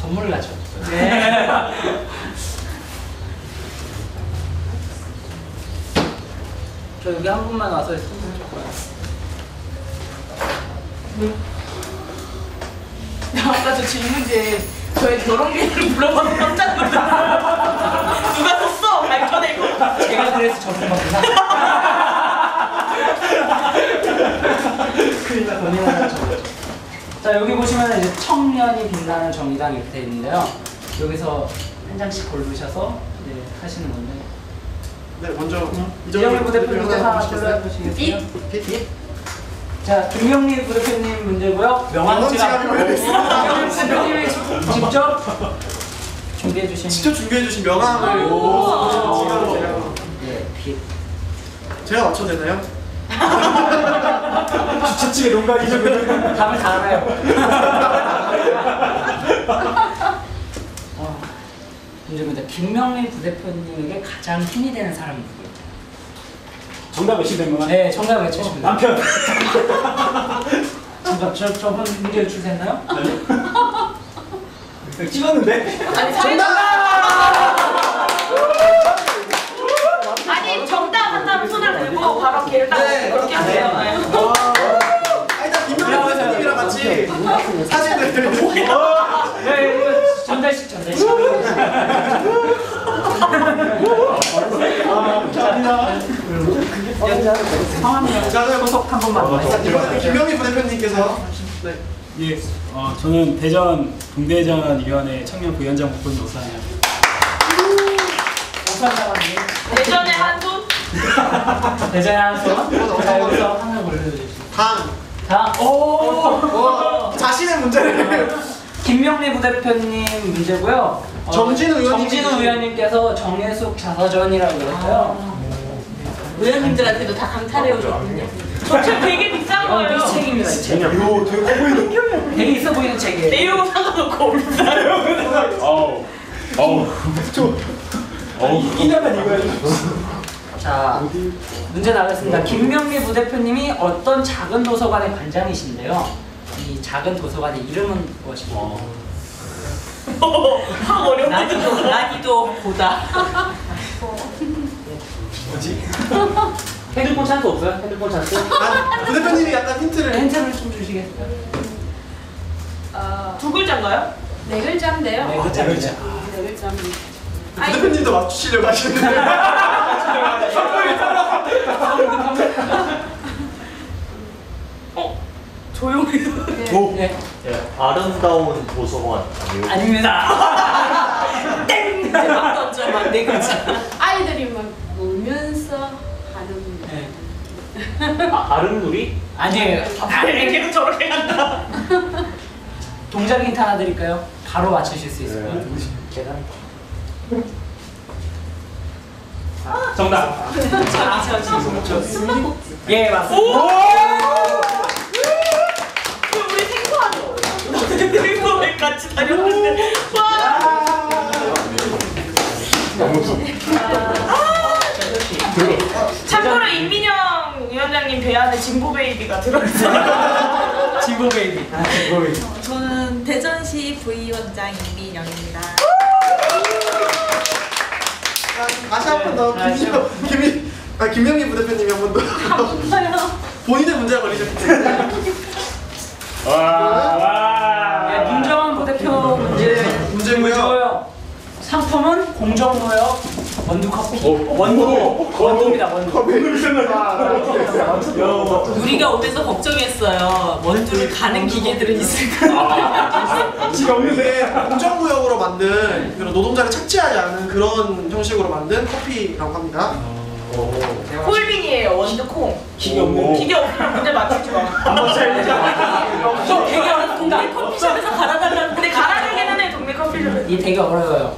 선물 가죠. 네. 저 여기 한 분만 와서 했으면 아까 저 질문지에 저의 결혼 기회를 물어봐서 깜짝 놀랐어요. 누가 썼어? 발표되고. 제가 그래서 저분 겁니다. 큰일 나, 본인은 저거죠. 자, 여기 보시면 이제 청년이 빛나는 정의당 이렇게 돼 있는데요. 여기서 한 장씩 고르셔서 이제 하시는 건데. 네, 먼저 이정희 부대표님께서 하나 골라주시겠어요? 자, 김영리 부대표님 문제고요. 명함지갑 부대표님이 직접 준비해 주신. 직접 준비해 주신 명함을 지갑을 제가 예, 빛. 제가 맞춰도 되나요? 주최측의 농간이죠. 답을 다 알아요. 문제입니다. 김명리 부대표님에게 가장 힘이 되는 사람이 누구예요? 정답 외치된 건가요? 네, 정답 외쳐주시면 돼요. 남편. 정답, 저분 문제 주셨나요? 네. 찍었는데? 아니 아니 정답 한다면 손을 들고 바로 걔를 딱 그렇게 하세요. 일단 김명래 부대표님이랑 같이 사진을 네, 이거 전달식. 성함이랑 소속 한 번만. 김명리 부대표님께서 예. 저는 대전 동대전위원회 청년 부위원장 목표인 노사입니다. 예전에 한 손? 대전에 한 손. 자, 여기서 하나 골라주시죠. 당. 오. 자신의 문제를 김명리 부대표님 문제고요. 정진우 의원님께서 정혜숙 자서전이라고 그랬어요. 의원님들한테도 다 강탈해 오셨군요. 저 책 되게 비싼 거예요. 이 책입니다. 이 책. 이거 되게 커 보이는 되게 있어 보이는 책이에요. 내용 상관없고 비싸요. 이나만 이거야. 자, 문제 나가겠습니다. 김명리 부대표님이 어떤 작은 도서관의 관장이신데요. 이 작은 도서관의 이름은 무엇입니까? 확 어려워. 난이도 보다. 뭐지? 핸드폰 찬스 없어요? 핸드폰 찬스? 부대표님이 약간 힌트를 좀 주시겠어요? 두 글자인가요? 네 글자인데요. 네, 글자. 네 글자입니다. 부대표님도 맞추시려고 하시는데 조용히. 네. 아름다운 도서관 아니에요? 아닙니다. 땡! 이제 막 던져, 막 네 글자. 아이들이 막 놀면서 하는. 네. 아름누리? 아니에요. 걔도 저렇게 간다. 동작 힌트 하나 드릴까요? 바로 맞추실 수 있을 것 같아요. 계단. 정답. 예, 맞습니다. 우리 생소하죠? 생소해 같이 다녔는데. 와. 참고로 임민영 위원장님 배안에 진보 베이비가 들어있어요. 진보 베이비. 저는 대전시 부위원장 임민영입니다. 다시 한 번 더 김명리 부대표님이 한 번 더 본인의 문제가 걸리셨기 때문에 네, 문정원 부대표 문제고요. 상품은 공정무역 원두커피. 원두입니다. 원두. 우리가 오면서 걱정했어요. 원두를 가는 기계들은 있을까? 지금 없는데 공정구역으로 만든 그런 노동자를 착취하지 않은 그런 형식으로 만든 커피라고 합니다. 콜빈이에요. 원두콩. 기계 없는. 기계 없으면 문제 맞추지 마. 저 되게 어렵습니다. 동네 커피숍에서 갈아달라는 근데 갈아주기는 해 동네 커피숍에. 이 되게 어려워요.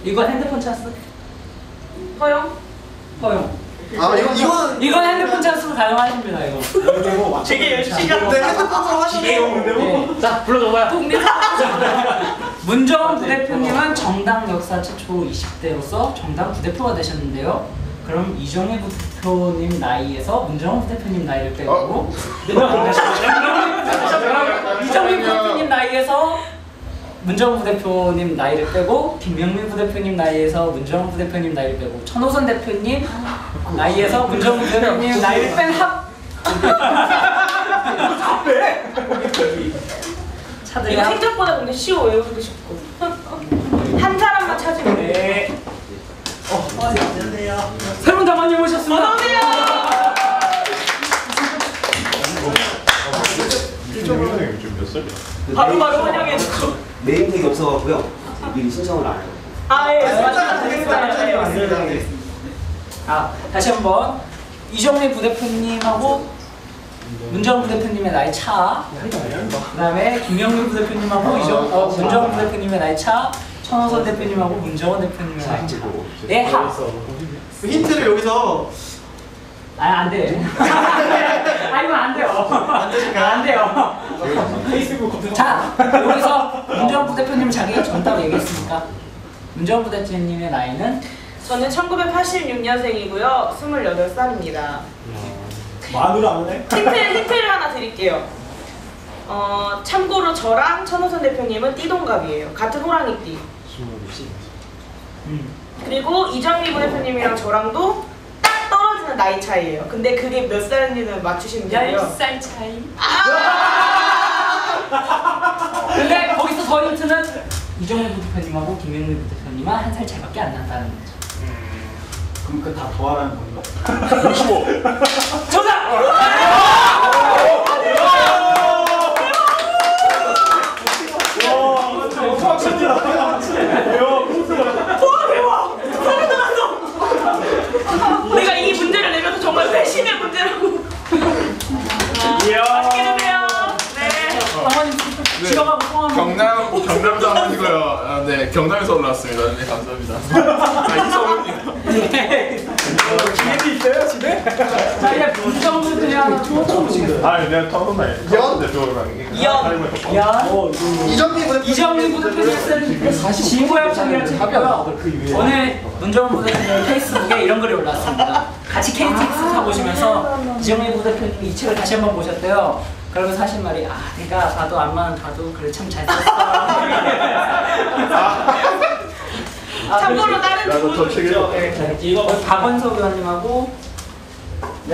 이거 핸드폰 찬스? 허용? 허용. 이건 핸드폰 찬스로 사용하십니다. 이거. 되게 열심히 하고. 네, 핸드폰으로 하시네요. 네. 자, 불러줘봐요. 동네 문정원 부대표님은 정당 역사 최초 20대로서 정당 부대표가 되셨는데요. 그럼 이종희 부대표님 나이에서 문정원 부대표님 나이를 빼고 이종희 부대표님 나이에서 문정훈 부대표님 나이를 빼고 김명민 부대표님 나이에서 문정훈 부대표님 나이를 빼고 천호선 대표님 나이에서 문정훈 부대표님 나이를 뺀 합. 차들이 이거 생각보다 근데 쉬워 외우기도 쉽고. 한 사람만 찾으면 돼. 네. 새로운 담화님 오셨습니다. 어서오세요. 바로 환영해주고. 네임택이 없어갖고요. 미리 신청을 안 해요. 아 예. 아, 다시 한번 이정미 부대표님하고 문정훈 부대표님의 나이 차, 그다음에 김명민 부대표님하고 문정훈 부대표님의 나이 차, 천호선 대표님하고 문정훈 대표님의 나이 차. 네, 합. 힌트를 여기서 안 돼. 이건 안 돼요. 안 돼요. 자, 여기서 문정훈 부대표님 자기가 정답 얘기했습니까? 문정훈 부대표님의 나이는? 저는 1986년생이고요. 28살입니다. 만으로 안 오네? 힌트를 하나 드릴게요. 참고로 저랑 천호선 대표님은 띠동갑이에요. 같은 호랑이띠. 그리고 이정미 부대표님이랑 저랑도 딱 떨어지는 나이 차이예요. 근데 그게 몇 살인지는 맞추시면 돼요. 10살 차이. 근데 거기서 더 힌트는 이정미 부대표님하고 김명민 부대표님은 한 살 차이밖에 안 난다는 거죠. 그럼 그거 다 더하라는 건가? 65. 정답! 내가 이 문제를 내면서 정말 회심의 문제라고. 맛있게 드세요. 네. 지나가고 통화하면 경남도 아니고요. 네, 경남에서 올라왔습니다. 네, 감사합니다. 이성훈입니다. 집에 있어요? 집에? 자, 이제 문정훈 부대표님 내가 처음 말. 이정미 부대표님 지구협정이라는 책이고요. 오늘 문정훈 부대표님 페이스북에 이런 글이 올라왔습니다. 같이 KTX 타보시면서 이정미 부대표님이 이 책을 다시 한번 보셨대요. 그러면서 하신 말이 내가 봐도 안만 봐도 글을 참 잘 썼어. 참고로 다른 두 분도 있죠. 박원석 의원님하고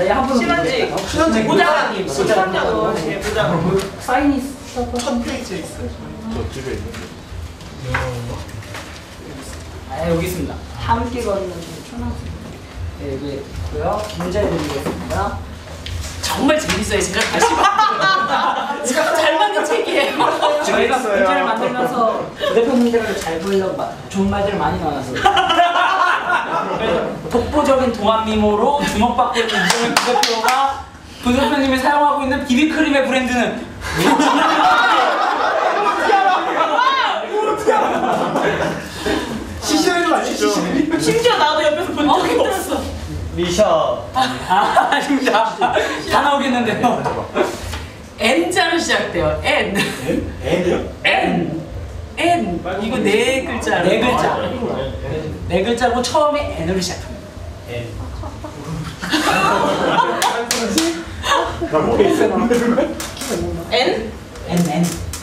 한 분 신한직 부장님. 부장님. 네, 부장. 사인이 있어서 첫 페이지에 있어요. 저 집에 있는데. 여기 있습니다. 함께 걷는 초등학생. 네, 여기 있고요. 문제 드리겠습니다. 정말 재밌어요. 제가 다시 봐도. 참 잘 만든 책이에요. 저희가 문제를 만들면서 부대표님들을 잘 보이려고 좋은 말들을 많이 넣어놨어요. 독보적인 동안 미모로 주목받고 있는 이정미 부대표가 부대표님이 사용하고 있는 비비크림의 브랜드는 시시해도 아니죠. 심지어 나도 옆에서 본 적이 없어. 미샤. 진짜 다 나오겠는데요. N자로 시작돼요. N. N이요? N. 이거 네 글자. 네 글자. 네 글자고 처음에 N으로 시작합니다. N. 나 모르겠어. N?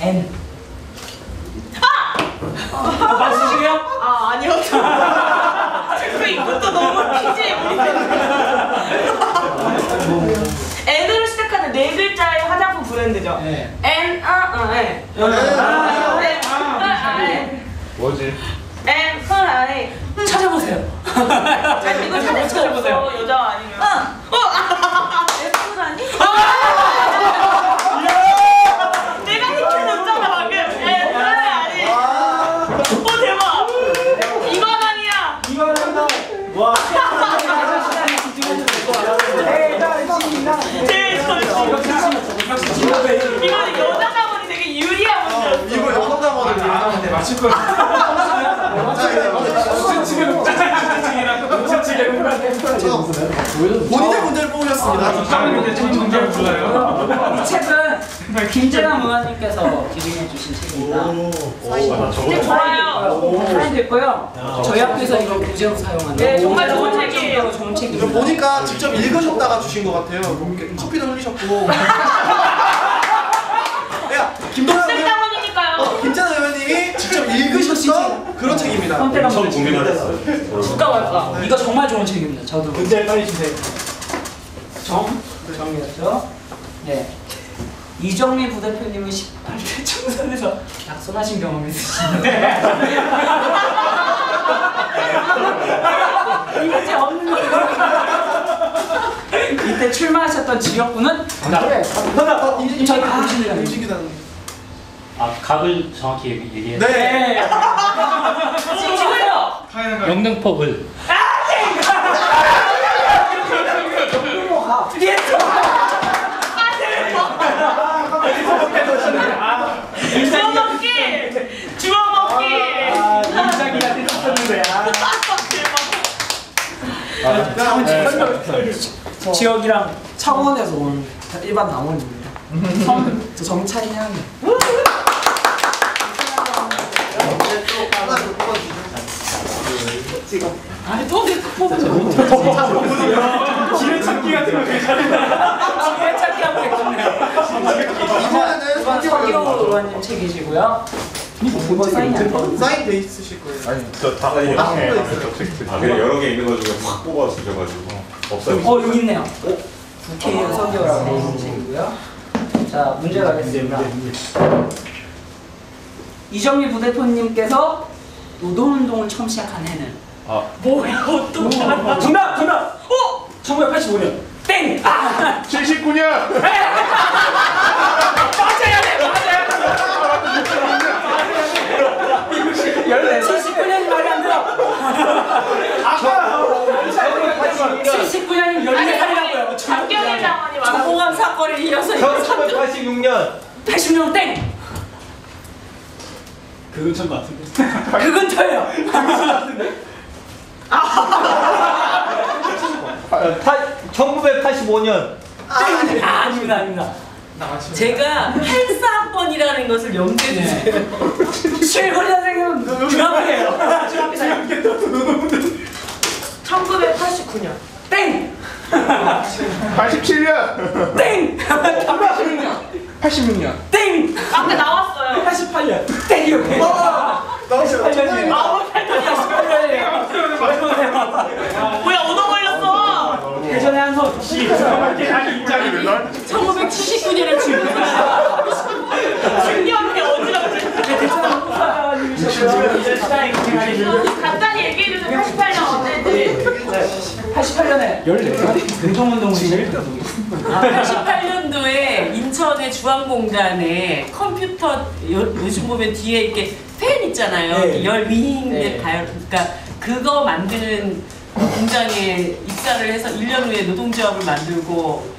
N. 맞으시게요? 아니요. 그 이것도 너무 퀴즈에 N으로 시작하는 네 글자의 화장품 브랜드죠. 네. N, 뭐지? N, 찾아보세요. 이거 찾아보세요. 여자 아니면. F라니? 내가 힌트 줬잖아 방금. N, 아니. 대박. 이건 아니야. 이거는 와. 이건 여자 자본이 되게 유리한 문제였어. 이거 여성 자본을 맞출 걸. 본인의 문제를 뽑으셨습니다. 이 책은 김재남 의원님께서 기증해 주신 책입니다. 진짜 좋아요. 사인도 있고요. 저희 학교에서 이거 무제로 사용하는 네, 정말 좋은 책이에요. 좋은 이거 책입니다. 보니까 직접 읽으셨다가 주신 것 같아요. 커피도 흘리셨고. 야, 김도남 의원, 때문이니까요. 김재남 의원님이 있었던 그런 책입니다. 선택한 처음 문제. 고민을 했어요. 줄까 말까. 이거 정말 좋은 책입니다. 저도 문제 빨리 주세요. 정이었죠. 네. 이정미 부대표님은 18대 총선에서 낙선하신 경험이 있으신데 이 문제 없는 거예요. 이때 출마하셨던 지역구는 그래. 저희 보시는 임신기다. 아 각을 정확히 얘기해. 네. 찍으세요. 영등포을. 주워먹기. 인상이한테 썼는데. 지역이랑 창원에서 온 일반 남원입니다. 저 정찬이 형이. 아니 또 뽑아줘. 지뢰 찾기 같은 거 괜찮아. 지뢰 찾기 하면 되겠네요. 이번에는 서기호 의원님 책이시고요. 이거 사인 돼 있으실 거예요. 아니 저다 그냥 여러 개 있는 거 중에 확 뽑아 주셔가지고 없어요. 여기 있네요. 국회의원 서기호라고 되어 있는 책이고요. 자 문제 가겠습니다. 이정미 부대표님께서 노동운동을 처음 시작한 해는? 뭐야 어떤 정답! 1985년. 땡! 79년. 맞아야 돼. 79년이 말이 안 돼요. 79년이면 14살이라고요. 장경의 장관이 말하고 조공암 사건을 이어서 1986년. 86년 땡! 그 근처인 것 같은데. 그 근처예요. 1985년. 아닙니다. 제가 84학번이라는 것을 염두에 두세요. 79년생은 중학교예요. 1989년. 땡! 87년. 땡! 86년. 땡! 아까 나왔어요. 88년. 땡이요. 88년이에요. 뭐야 얻어 걸렸어. 대전의 한손. 1979년에 출근했어요. 중요한 어지럽지. 간단히 얘기해주세요. 88년 언제인지. 88년에 14살이 노동운동을 시작했다. 88년도에 인천의 주한공단에 컴퓨터 요즘 보면 뒤에 이렇게 팬 있잖아요. 네. 열 윙 네. 가요. 그러니까 그거 만드는 공장에 입사를 해서 1년 후에 노동조합을 만들고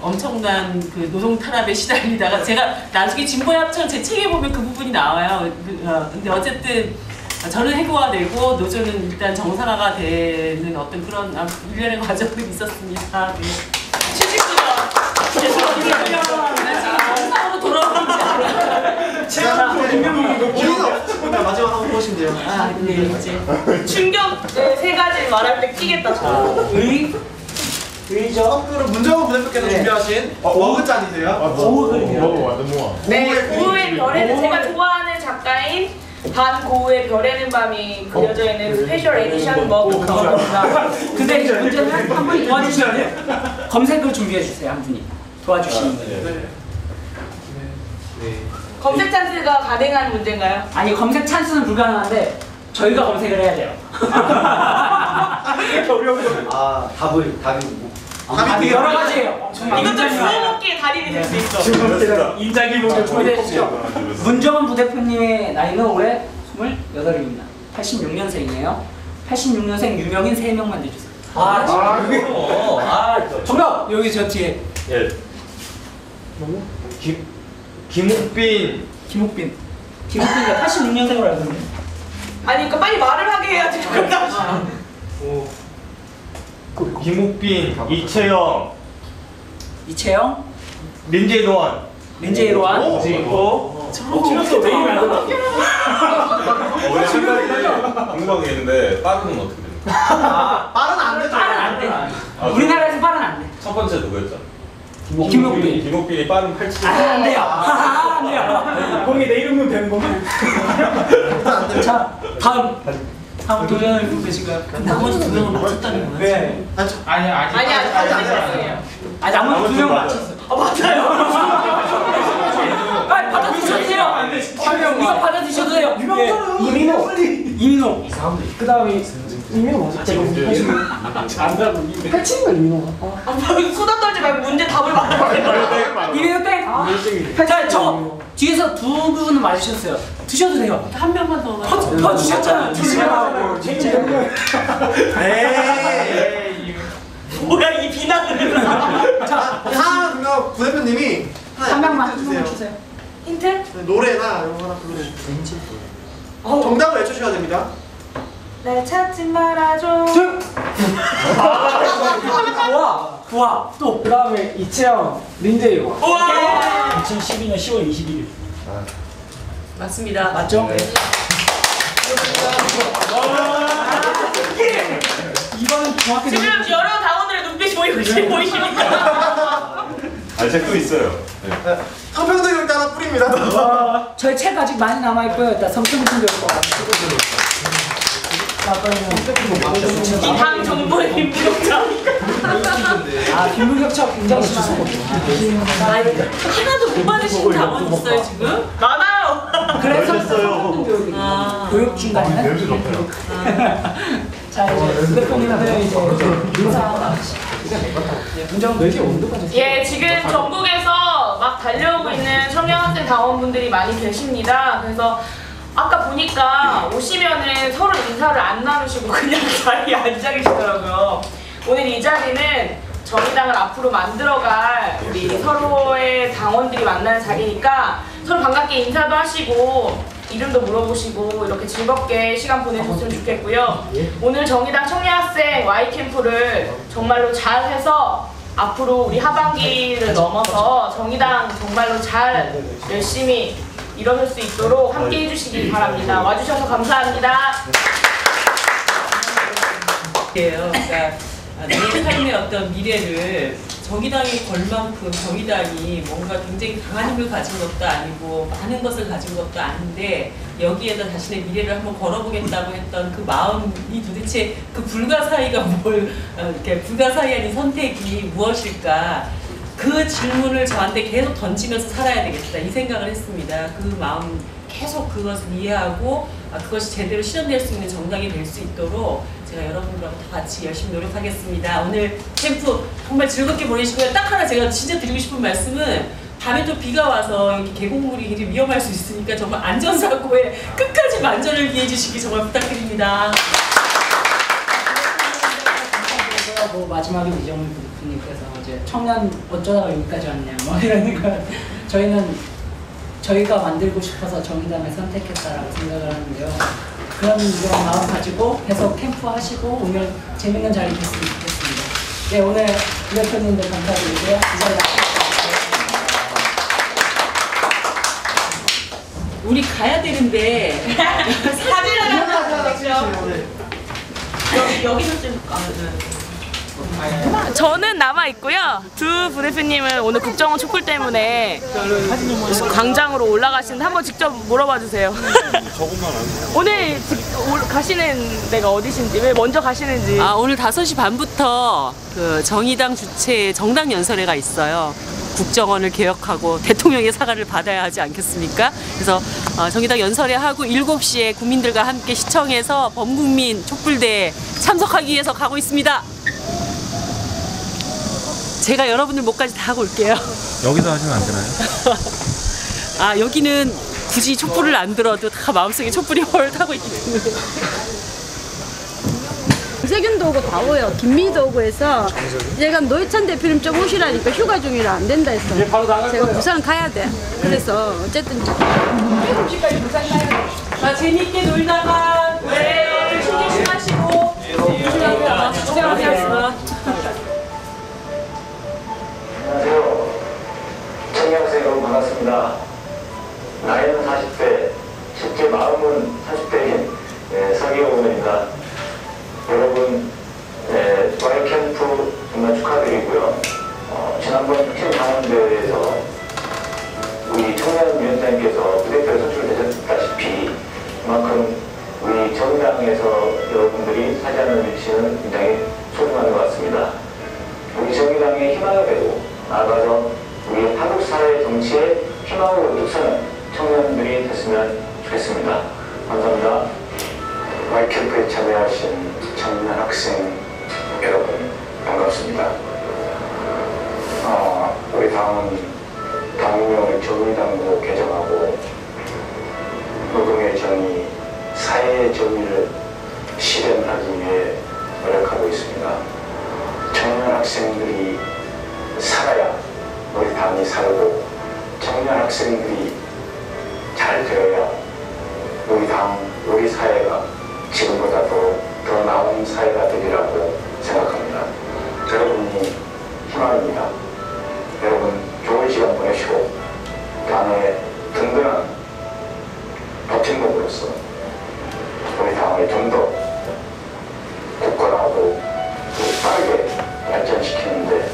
엄청난 그 노동 탄압에 시달리다가 제가 나중에 진보의 합천 제 책에 보면 그 부분이 나와요. 근데 어쨌든 저는 해고가 되고 노조는 일단 정상화가 되는 어떤 그런 일련의 과정이 있었습니다. 네. 79년. 죄송합니다. 정상으로 돌아오는지 알아요. 마지막 한번 보시면 돼요. 네, 이제. 충격 세 가지 말할 때 끼겠다. 저. 의죠. 선물은 문정원 부대표께서 준비하신 어그잔이세요. 네, 고우의 별에는 제가 좋아하는 작가인 반고우의 별에는 밤이 그려져 있는 스페셜 에디션 머그 그거입니다. 근데 이제 문제는 한 분이 도와주시면 돼요. 검색을 준비해 주세요. 한 분이 도와주시는 거예요. 검색 찬스가 가능한 문제인가요? 아니 검색 찬스는 불가능한데 저희가 검색을 해야 돼요. 답이 여러 가지예요. 이것도 주워먹기의 달인이 될 수 있어. 인자기 보면 준비되시죠? 문정원 부대표님의 나이는 올해 28입니다. 86년생이에요. 86년생 유명인 3명만 내주세요. 정답! 여기 저 뒤에. 예. 김옥빈. 김옥빈이가 86년생으로 알고 있는데. 아니 그러니까 빨리 말을 하게 해야지. 김옥빈, 이채영, 민재로한. 저렇게 왜 이러면 안 돼? 원래 생각이 궁금한 게 있는데 빠르는 어떻게 됩니까? 말은 안 되죠. 빠른 안 돼. 우리나라에서 빠른 안 돼. 첫 번째 누구였죠? 김옥빈. 김옥빈이 빠른 87. 안 돼요. 안 돼요. 거기 내 이름은 되는 건가요? 자, 다음 도전을 누구 계신가요? 나머지 2명은 맞췄다는 거야? 네. 아니 아직 아니 나머지 2명 맞췄어요. 빨리 받아주셔도 돼요. 이거 받아주셔도 돼요. 이민호. 그 다음에 이민호 맞았죠? 안다고 패치인가 이민호가? 수다 떨지 말고 문제 답을 말해봐. 이민호 땡. 자, 저 뒤에서 두 분은 맞으셨어요. 드셔도 돼요. 한 명만 더 더 주셨잖아요. 드시라고. 에이. 뭐야 이 비난을. 자, 하나 부대표님이 한 명만 주세요. 주세요. 힌트? 노래나 이런 거 하나 불러주세요. 정답을 외쳐주셔야 됩니다. 날 찾지 말아줘. 부하. 또 그다음에 이채영, 린데이요. 2012년 10월 21일. 맞습니다. 맞죠? 이번은 정확히 지금 여러 당원들의 눈빛이 보이십니까? 아직 또 있어요. 성평등 일단 하나 뿌립니다. 저희 책 아직 많이 남아 있고요. 일단 성평등도 있고. 이 당 정부의 빈부격차. 빈부격차 굉장히 심하거든요. 하나도 못 받으신 당원 있어요 지금? 많아요. 그래서 성평등 교육 중간에. 냄새 좋대요. 자 이제 부대표님들 이제 인사. 문장 몇 개 온도까지. 예, 지금 전국에서 막 달려오고 있는 청년학생 당원분들이 많이 계십니다. 그래서 아까 보니까 오시면은 서로 인사를 안 나누시고 그냥 자리에 앉아 계시더라고요. 오늘 이 자리는 정의당을 앞으로 만들어갈 우리 서로의 당원들이 만나는 자리니까 서로 반갑게 인사도 하시고 이름도 물어보시고 이렇게 즐겁게 시간 보내셨으면 좋겠고요. 오늘 정의당 청년학생 Y캠프를 정말로 잘 해서 앞으로 우리 하반기를 넘어서 정의당 정말로 잘 열심히 이뤄낼 수 있도록 함께 해주시기 바랍니다. 와주셔서 감사합니다. 그러니까 내 삶의 어떤 미래를 정의당이 걸 만큼 정의당이 뭔가 굉장히 강한 힘을 가진 것도 아니고 많은 것을 가진 것도 아닌데 여기에다 자신의 미래를 한번 걸어보겠다고 했던 그 마음이 도대체 그 불가사의가 이렇게 불가사의한 이 선택이 무엇일까? 그 질문을 저한테 계속 던지면서 살아야 되겠다 이 생각을 했습니다. 그 마음 계속 그것을 이해하고 그것이 제대로 실현될 수 있는 정당이 될 수 있도록 제가 여러분들하고 다 같이 열심히 노력하겠습니다. 오늘 캠프 정말 즐겁게 보내시고요. 딱 하나 제가 진짜 드리고 싶은 말씀은 밤에 또 비가 와서 이렇게 계곡물이 굉장히 위험할 수 있으니까 정말 안전사고에 끝까지 만전을 기해 주시기 정말 부탁드립니다. 뭐 마지막에 이정훈 부대표님께서 이제 청년 어쩌다가 여기까지 왔냐 뭐 이러니까 저희가 만들고 싶어서 정의당을 선택했다라고 생각을 하는데요. 그런 마음 가지고 계속 캠프 하시고 오늘 재밌는 자리 됐으면 좋겠습니다. 네, 오늘 부대표님들 감사드리고요. 감사합니다. 우리 가야 되는데 사진을 여기서 찍을까? 저는 남아 있고요. 두 부대표님은 오늘 국정원 촛불 때문에 광장으로 올라가시는데 한번 직접 물어봐 주세요. 오늘 가시는 데가 어디신지, 왜 먼저 가시는지. 오늘 5시 반부터 그 정의당 주최 정당 연설회가 있어요. 국정원을 개혁하고 대통령의 사과를 받아야 하지 않겠습니까? 그래서 정의당 연설회 하고 7시에 국민들과 함께 시청에서 범국민 촛불대에 참석하기 위해서 가고 있습니다. 제가 여러분들 목까지 다 하고 올게요. 여기서 하시면 안 되나요? 여기는 굳이 촛불을 안 들어도 다 마음속에 촛불이 헐 타고 있기 때문에. 세균도 오고 다 오요. 김미도 오고 해서 제가 노회찬 대표님 좀 오시라니까 휴가 중이라 안 된다 했어. 제가 부산 가야 돼. 그래서 어쨌든 7시까지 부산 가야 돼. 재밌게 놀다가 술 조심하시고 조심하세요. 안녕하세요. 청년학생 여러분 반갑습니다. 나이는 40대, 실제 마음은 30대인 서기호입니다. 여러분 Y캠프 정말 축하드리고요. 지난번 혁신당원대회에서 우리 청년위원장 학생 여러분 반갑습니다. 우리 당은 당명을 정의당으로 개정하고 노동의 정의, 사회의 정의를 실현하기 위해 노력하고 있습니다. 청년 학생들이 살아야 우리 당이 살고 청년 학생들이 잘 되어야 우리 당, 우리 사회가 지금보다 더 나은 사회가 되리라고 생각합니다. 여러분이 희망입니다. 여러분 좋은 시간 보내시고 당의 든든한 버팀목으로서 우리 당을 좀 더 굳건하고 빠르게 발전시키는데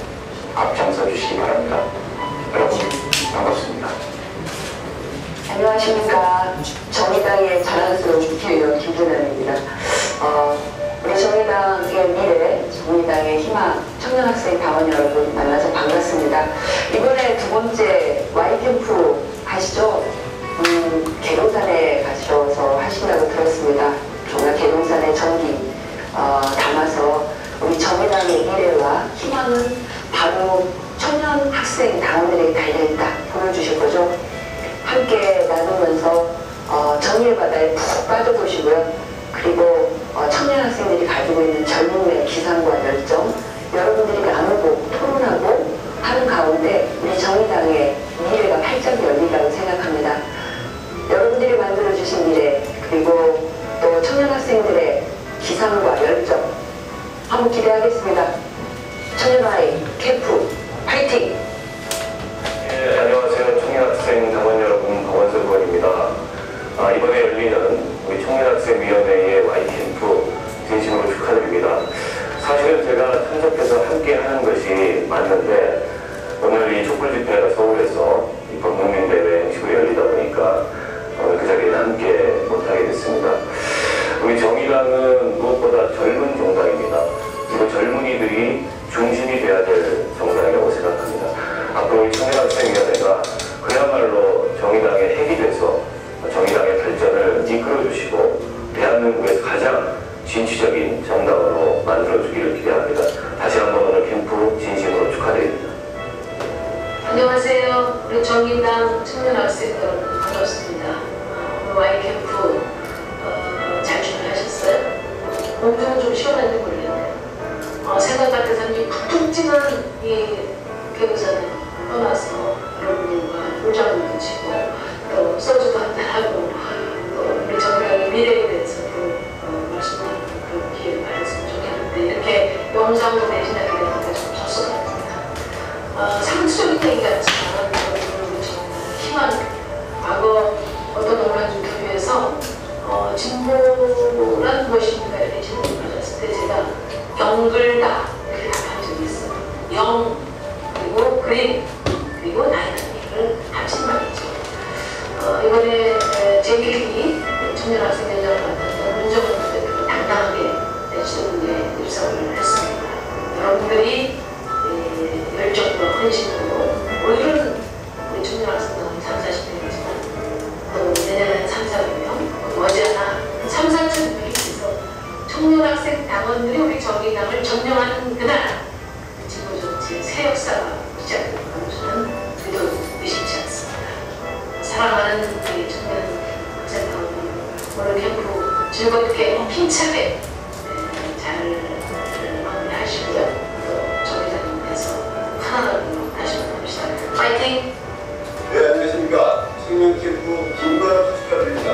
앞장서 주시기 바랍니다. 여러분 반갑습니다. 안녕하십니까. 정의당의 자랑스러운 국회의원 김준환입니다. 우리 정의당의 미래, 정의당의 희망, 청년학생 당원 여러분 만나서 반갑습니다. 이번에 두 번째 Y캠프 하시죠? 계룡산에 가셔서 하신다고 들었습니다. 정말 계룡산의 전기 담아서 우리 정의당의 미래와 희망은 바로 청년 학생 당원들에게 달려있다 보여주실 거죠? 함께 나누면서 정의의 바다에 푹 빠져보시고요. 그리고 청년 학생들이 가지고 있는 젊음의 기상과 열정, 여러분들이 나누고 토론하고 하는 가운데 우리 정의당의 미래가 활짝 열린다고 생각합니다. 여러분들이 만들어주신 미래, 그리고 또 청년 학생들의 기상과 열정 한번 기대하겠습니다. 청년아이 캠프 파이팅! 네, 안녕하세요. 청년학생 당원 여러분, 박원석 의원입니다. 이번에 열리는 우리 청년학생위원회의 Y캠프 진심으로 축하드립니다. 사실은 제가 참석해서 함께 하는 것이 맞는데 오늘 이 촛불 집회가 서울에서 이 범국민대회 형식으로 열리다 보니까 오늘 그 자리에 함께 못하게 됐습니다. 우리 정의당은 무엇보다 젊은 정당입니다. 그리고 젊은이들이 중심이 돼야 될 정당이라고 생각합니다. 앞으로 이 청년학생위원회가 그야말로 정의당의 핵이 돼서 정의당의 발전을 이끌어주시고 대한민국에서 가장 진취적인 정당으로 만들어주기를 기대합니다. 다시 한번 오늘 캠프 진심으로 축하드립니다. 안녕하세요. 우리 정의당 청년학생 여러분 반갑습니다. 오늘 Y캠프 잘 준비하셨어요? 공중은 좀 시원한지 모르겠네요. 생각 같아서는 이 푹푹 찌는 이 계곡산에 떠나서 여러분들과 물장도 치고 또 소주도 한잔하고 또 우리 정의당의 미래에 대해서도 말씀드리는 그런 기회를 가졌으면 좋겠는데 이렇게 영상으로 대신하게 되니까 좀 섭섭합니다. 상투적인 얘기 같지만 우리 정의당의 희망, 과거 어떤 논란 좀 교류해서 진보란 무엇입니까? 이렇게 질문을 받았을 때 제가 영글다 이렇게 답한 적이 있어요. 영 그리고 그림 그리고 나이라는 얘기를 합친 말이죠. 이번에 JKB 청년학생연장을 맡았던 문정원 대표도 당당하게 지도부에 입성을 했습니다. 여러분들이 열정과 헌신으로 오늘은 우리 청년학생당이 3, 40명이지만 또 내년에는 3, 400명 머지않아 3, 4천 명이 있어서 청년학생 당원들이 우리 정의당을 점령하는 그날 진보정치의 새 역사가 시작되는 걸 저는 그래도 의심치 않습니다. 사랑하는 우리 청년학생 당원들 오늘 캠프 즐겁게 힘차게 잘 마무리하시고요. 또 정의당님께서 하나로 다시 만납시다. 파이팅! 네, 안녕하십니까. 청년캠프 김건학 축하드립니다.